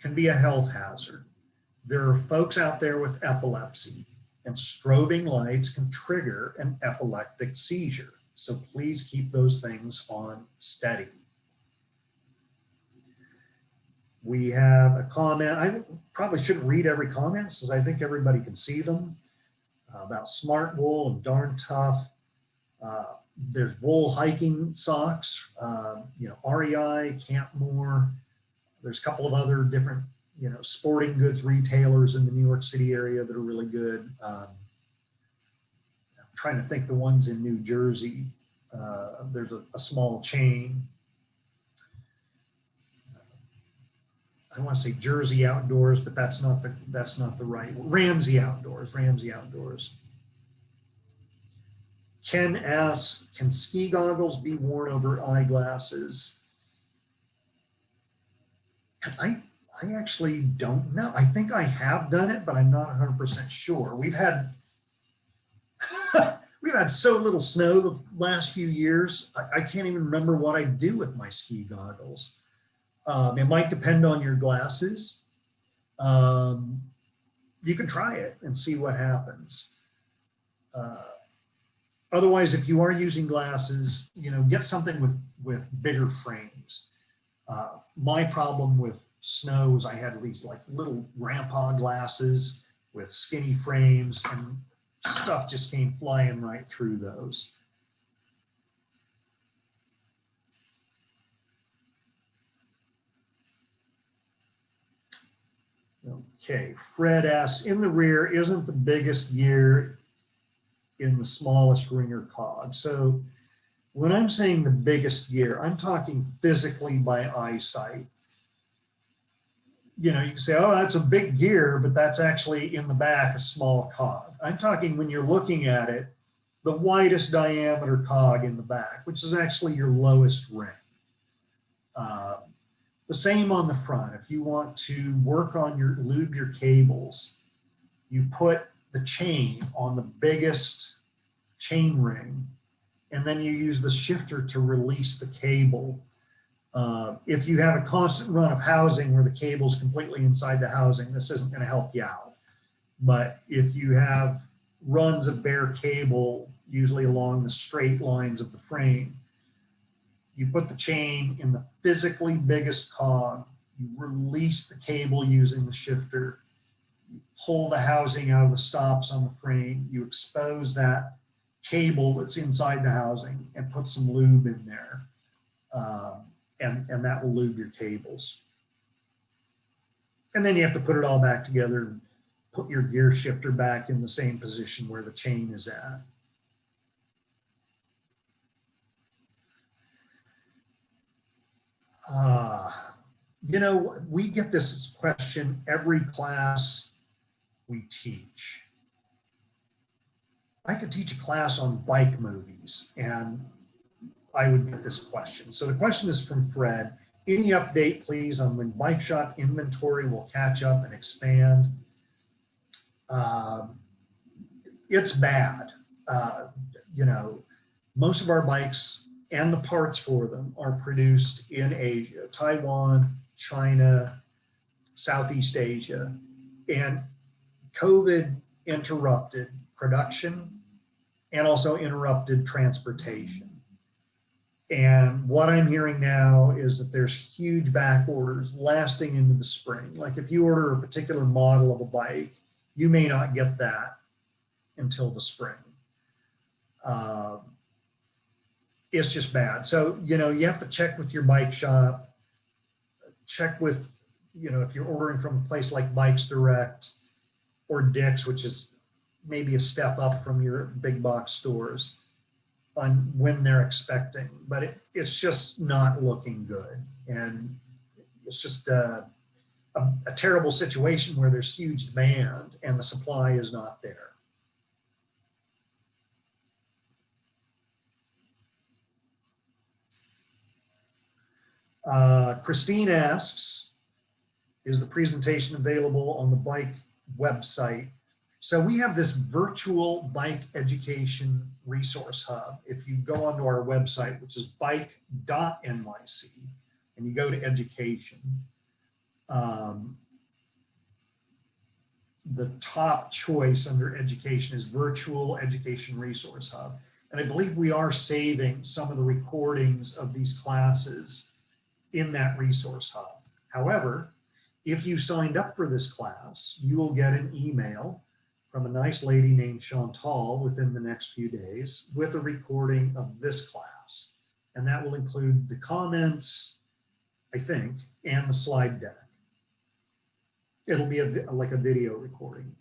can be a health hazard. There are folks out there with epilepsy, and strobing lights can trigger an epileptic seizure. So please keep those things on steady. We have a comment. I probably shouldn't read every comment since I think everybody can see them, about Smart Wool and Darn Tough. There's wool hiking socks, REI, Campmore. There's a couple of other different, sporting goods retailers in the New York City area that are really good. I'm trying to think the ones in New Jersey. There's a small chain. I want to say Jersey Outdoors, but that's not the right one. Ramsey Outdoors. Ken asks, can ski goggles be worn over eyeglasses? I actually don't know. I think I have done it, but I'm not 100% sure. We've had so little snow the last few years. I can't even remember what I do with my ski goggles. It might depend on your glasses. You can try it and see what happens. Otherwise, if you are using glasses, get something with bigger frames. My problem with snow is I had these like little grandpa glasses with skinny frames, and stuff just came flying right through those. Okay, Fred asks, in the rear, isn't the biggest gear in the smallest ringer cog? So when I'm saying the biggest gear, I'm talking physically by eyesight. You can say, oh, that's a big gear, but that's actually in the back a small cog. I'm talking when you're looking at it, the widest diameter cog in the back, which is actually your lowest ring. The same on the front. If you want to work on lube your cables, you put the chain on the biggest chain ring, and then you use the shifter to release the cable. If you have a constant run of housing where the cable is completely inside the housing, this isn't going to help you out. But if you have runs of bare cable, usually along the straight lines of the frame, you put the chain in the physically biggest cog, you release the cable using the shifter, you pull the housing out of the stops on the frame, you expose that cable that's inside the housing and put some lube in there. And that will lube your cables. And then you have to put it all back together and put your gear shifter back in the same position where the chain is at. You know, we get this question every class we teach. I could teach a class on bike movies and I would get this question. So the question is from Fred. Any update, please, on when bike shop inventory will catch up and expand? It's bad. You know, most of our bikes and the parts for them are produced in Asia, Taiwan, China, Southeast Asia, and COVID interrupted production and also interrupted transportation. And what I'm hearing now is that there's huge back orders lasting into the spring. Like if you order a particular model of a bike, you may not get that until the spring. It's just bad. So, you know, you have to check with your bike shop, check with, you know, if you're ordering from a place like Bikes Direct or Dick's, which is maybe a step up from your big box stores, on when they're expecting, but it's just not looking good. And it's just a terrible situation where there's huge demand and the supply is not there. Christine asks, is the presentation available on the bike website? So we have this virtual bike education resource hub. If you go onto our website, which is bike.nyc, and you go to education, the top choice under education is virtual education resource hub. And I believe we are saving some of the recordings of these classes in that resource hub. However, if you signed up for this class, you will get an email from a nice lady named Chantal within the next few days with a recording of this class. And that will include the comments, I think, and the slide deck. It'll be like a video recording.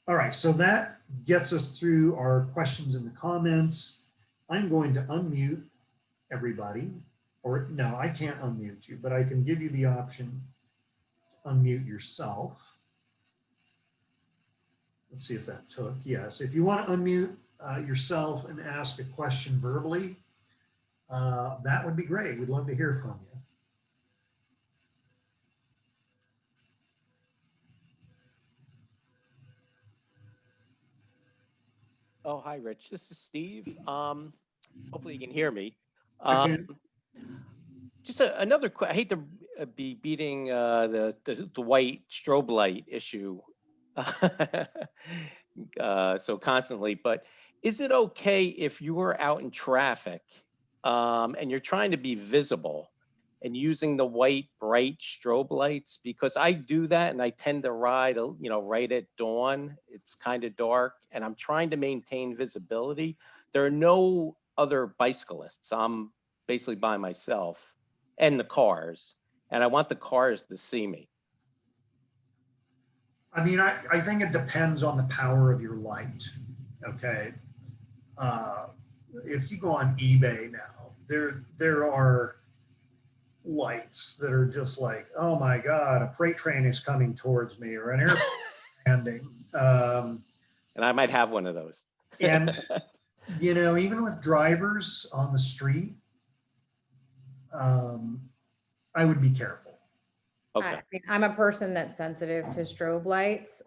All right, so that gets us through our questions in the comments. I'm going to unmute everybody, or no, I can't unmute you, but I can give you the option to unmute yourself. Let's see if that took. Yes, if you want to unmute yourself and ask a question verbally, that would be great. We'd love to hear from you. Oh, hi, Rich. This is Steve. Hopefully you can hear me. Just another question. I hate to be beating the white strobe light issue so constantly, but is it okay if you are out in traffic and you're trying to be visible and using the white bright strobe lights? Because I do that and I tend to ride, you know, right at dawn. It's kind of dark and I'm trying to maintain visibility. There are no other bicyclists. I'm basically by myself and the cars, and I want the cars to see me. I mean, I think it depends on the power of your light, okay? If you go on eBay now, there are lights that are just like, oh my God, a freight train is coming towards me or an airplane landing. And I might have one of those. And, you know, even with drivers on the street, I would be careful. Okay. mean, I'm a person that's sensitive to strobe lights.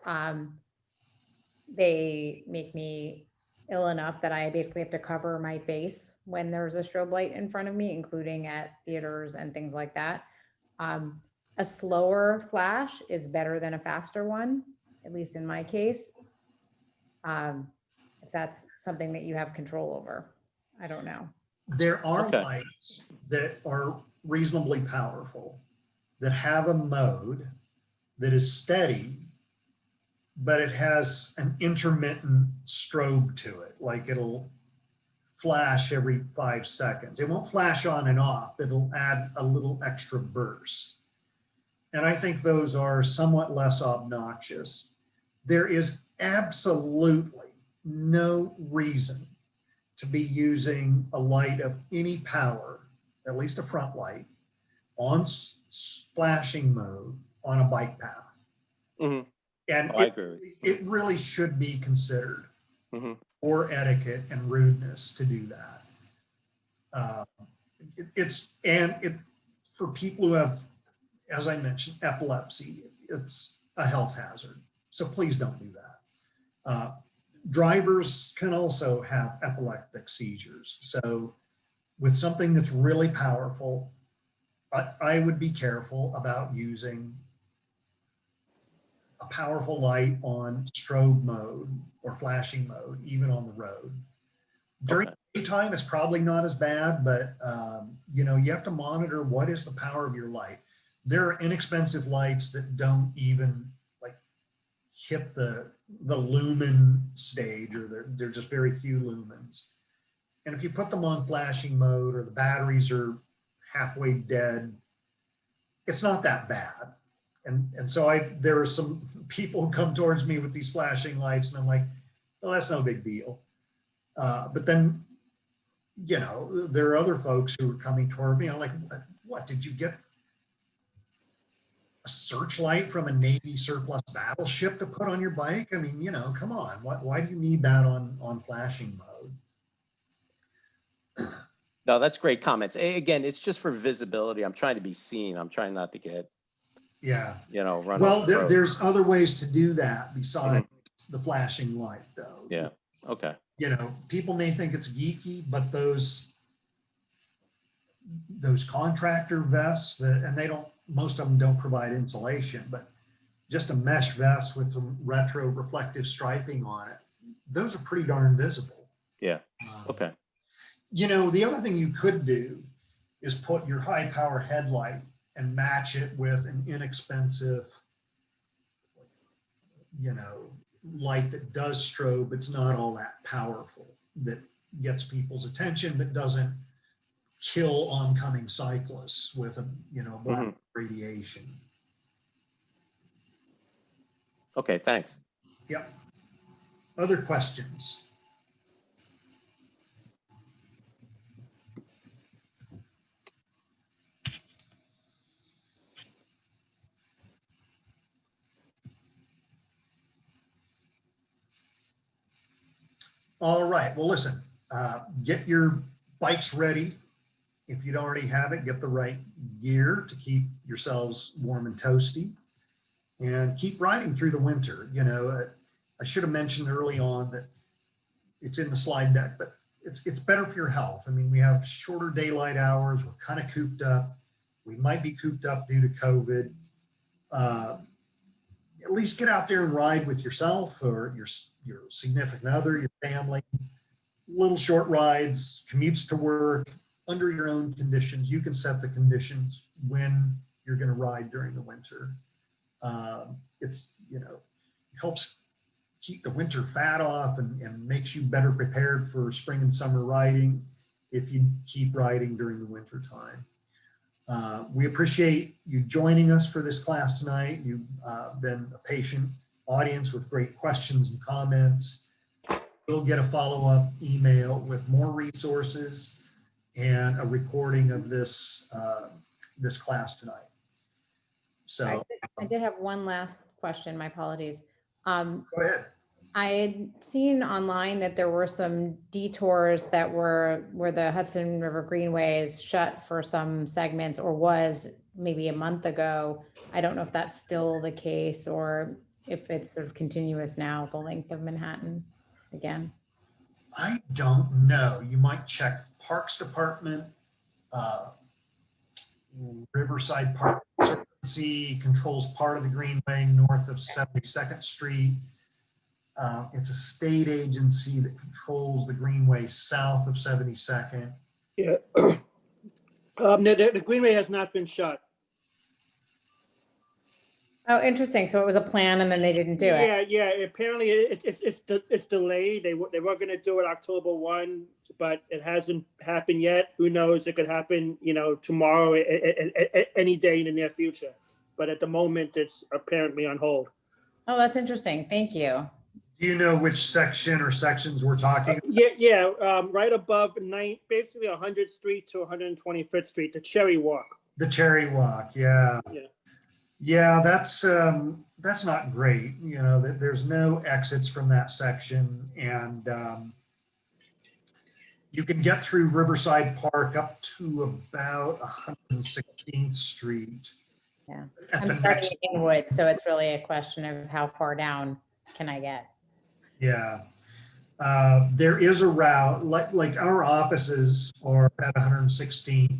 They make me ill enough that I basically have to cover my face when there's a strobe light in front of me, including at theaters and things like that. A slower flash is better than a faster one, at least in my case. If that's something that you have control over, I don't know. There are Okay. lights that are reasonably powerful that have a mode that is steady, but it has an intermittent strobe to it. Like it'll flash every 5 seconds. It won't flash on and off. It'll add a little extra burst. And I think those are somewhat less obnoxious. There is absolutely no reason to be using a light of any power, at least a front light, on flashing mode on a bike path. Mhm. And Oh, I agree. it really should be considered Mhm. for etiquette and rudeness to do that. It for people who have, as I mentioned, epilepsy, it's a health hazard. So please don't do that. Drivers can also have epileptic seizures. So with something that's really powerful, I would be careful about using a powerful light on strobe mode or flashing mode, even on the road. During Okay. daytime, it's probably not as bad, but you know, you have to monitor what is the power of your light. There are inexpensive lights that don't even like hit the lumen stage, or they're just very few lumens. And if you put them on flashing mode or the batteries are halfway dead, it's not that bad. And so there are some people who come towards me with these flashing lights, and I'm like, well, that's no big deal. But then, you know, there are other folks who are coming toward me. I'm like, what, did you get a searchlight from a Navy surplus battleship to put on your bike? I mean, you know, come on. Why do you need that on flashing mode? No, that's great comments. Again, it's just for visibility. I'm trying to be seen. I'm trying not to get, Yeah. run Well, off the road. there's other ways to do that besides Mhm. the flashing light, though. Yeah. Okay. You know, people may think it's geeky, but those contractor vests that, and they don't, most of them don't provide insulation, but just a mesh vest with some retro reflective striping on it, those are pretty darn visible. Yeah. Okay. You know, the other thing you could do is put your high power headlight and match it with an inexpensive, you know, light that does strobe. It's not all that powerful, that gets people's attention, but doesn't kill oncoming cyclists with a, you know, black Mhm. radiation. Okay. Thanks. Yep. Other questions? All right. Well, listen, get your bikes ready. If you don't already have it, get the right gear to keep yourselves warm and toasty, and keep riding through the winter. You know, I should have mentioned early on that it's in the slide deck, but it's better for your health. I mean, we have shorter daylight hours. We're kind of cooped up. We might be cooped up due to COVID. At least get out there and ride with yourself or your significant other, your family. Little short rides, commutes to work, under your own conditions. You can set the conditions when you're going to ride during the winter. It's, you know, helps keep the winter fat off and makes you better prepared for spring and summer riding if you keep riding during the winter time. We appreciate you joining us for this class tonight. You've been a patient audience with great questions and comments. We'll get a follow-up email with more resources and a recording of this this class tonight. So I did have one last question. My apologies. go ahead. I had seen online that there were some detours that were where the Hudson River Greenway is shut for some segments, or was maybe a month ago. I don't know if that's still the case or if it's sort of continuous now, the length of Manhattan again. I don't know. You might check Parks Department, uh, Riverside Park Conservancy controls part of the Greenway north of 72nd Street. It's a state agency that controls the Greenway south of 72nd. Yeah. The Greenway has not been shut. Oh, interesting. So it was a plan and then they didn't do it. Yeah. Apparently, it's delayed. They were going to do it October 1, but it hasn't happened yet. Who knows? It could happen, tomorrow, any day in the near future. But at the moment, it's apparently on hold. Oh, that's interesting. Thank you. Do you know which section or sections we're talking about? Yeah. Right above basically 100th Street to 125th Street, the Cherry Walk. The Cherry Walk, yeah. Yeah. Yeah, that's not great. There's no exits from that section, and you can get through Riverside Park up to about 116th Street. Yeah. At I'm the studying next, Inwood, so it's really a question of how far down can I get? yeah. There is a route, like our offices are at 116th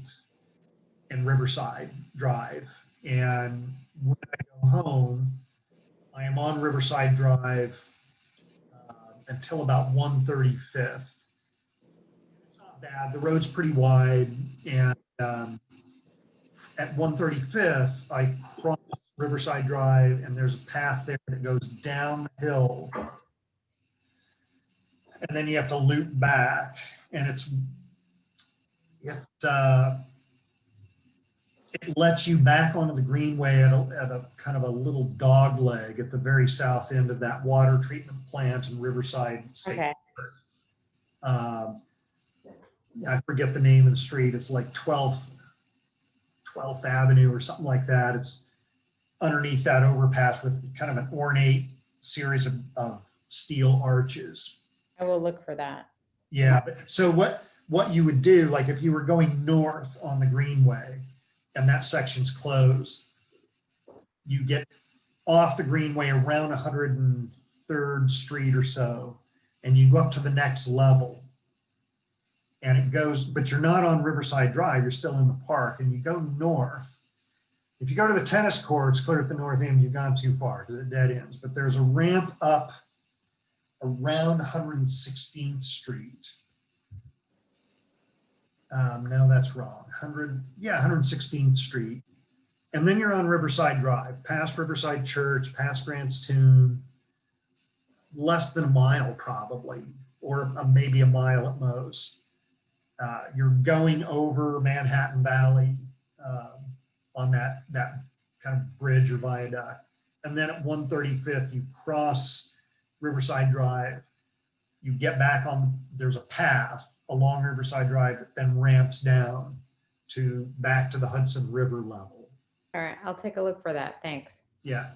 and Riverside Drive, and when I go home, I am on Riverside Drive until about 135th. It's not bad. The road's pretty wide, and at 135th, I cross Riverside Drive, and there's a path there that goes down the hill, and then you have to loop back, and it lets you back onto the Greenway at a kind of a little dog leg at the very south end of that water treatment plant in Riverside State Okay. Park. I forget the name of the street. It's like 12th Avenue or something like that. It's underneath that overpass with kind of an ornate series of steel arches. I will look for that. Yeah. So what you would do, like if you were going north on the Greenway and that section's closed, you get off the Greenway around 103rd Street or so, and you go up to the next level. And it goes, but you're not on Riverside Drive, you're still in the park, and you go north. If you go to the tennis courts, clear at the north end, you've gone too far because it dead ends. But there's a ramp up around 116th Street. No, that's wrong. 116th Street. And then you're on Riverside Drive, past Riverside Church, past Grant's Tomb, less than a mile probably, or maybe a mile at most. You're going over Manhattan Valley on that kind of bridge or viaduct. And then at 135th, you cross Riverside Drive. You get back on, there's a path along Riverside Drive that then ramps down back to the Hudson River level. All right, I'll take a look for that. Thanks. Yeah.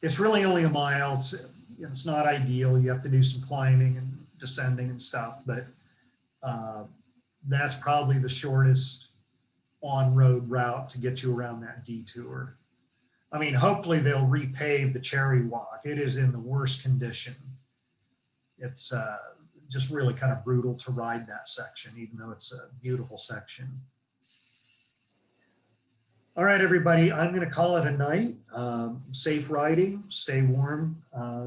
It's really only a mile. It's not ideal. You have to do some climbing and descending and stuff, but that's probably the shortest on-road route to get you around that detour. I mean, hopefully they'll repave the Cherry Walk. It is in the worst condition. It's just really kind of brutal to ride that section, even though it's a beautiful section. All right, everybody, I'm going to call it a night. Safe riding, stay warm,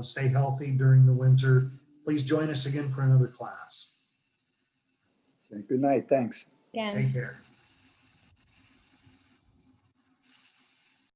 stay healthy during the winter. Please join us again for another class. Good night. Thanks. Again. Take care.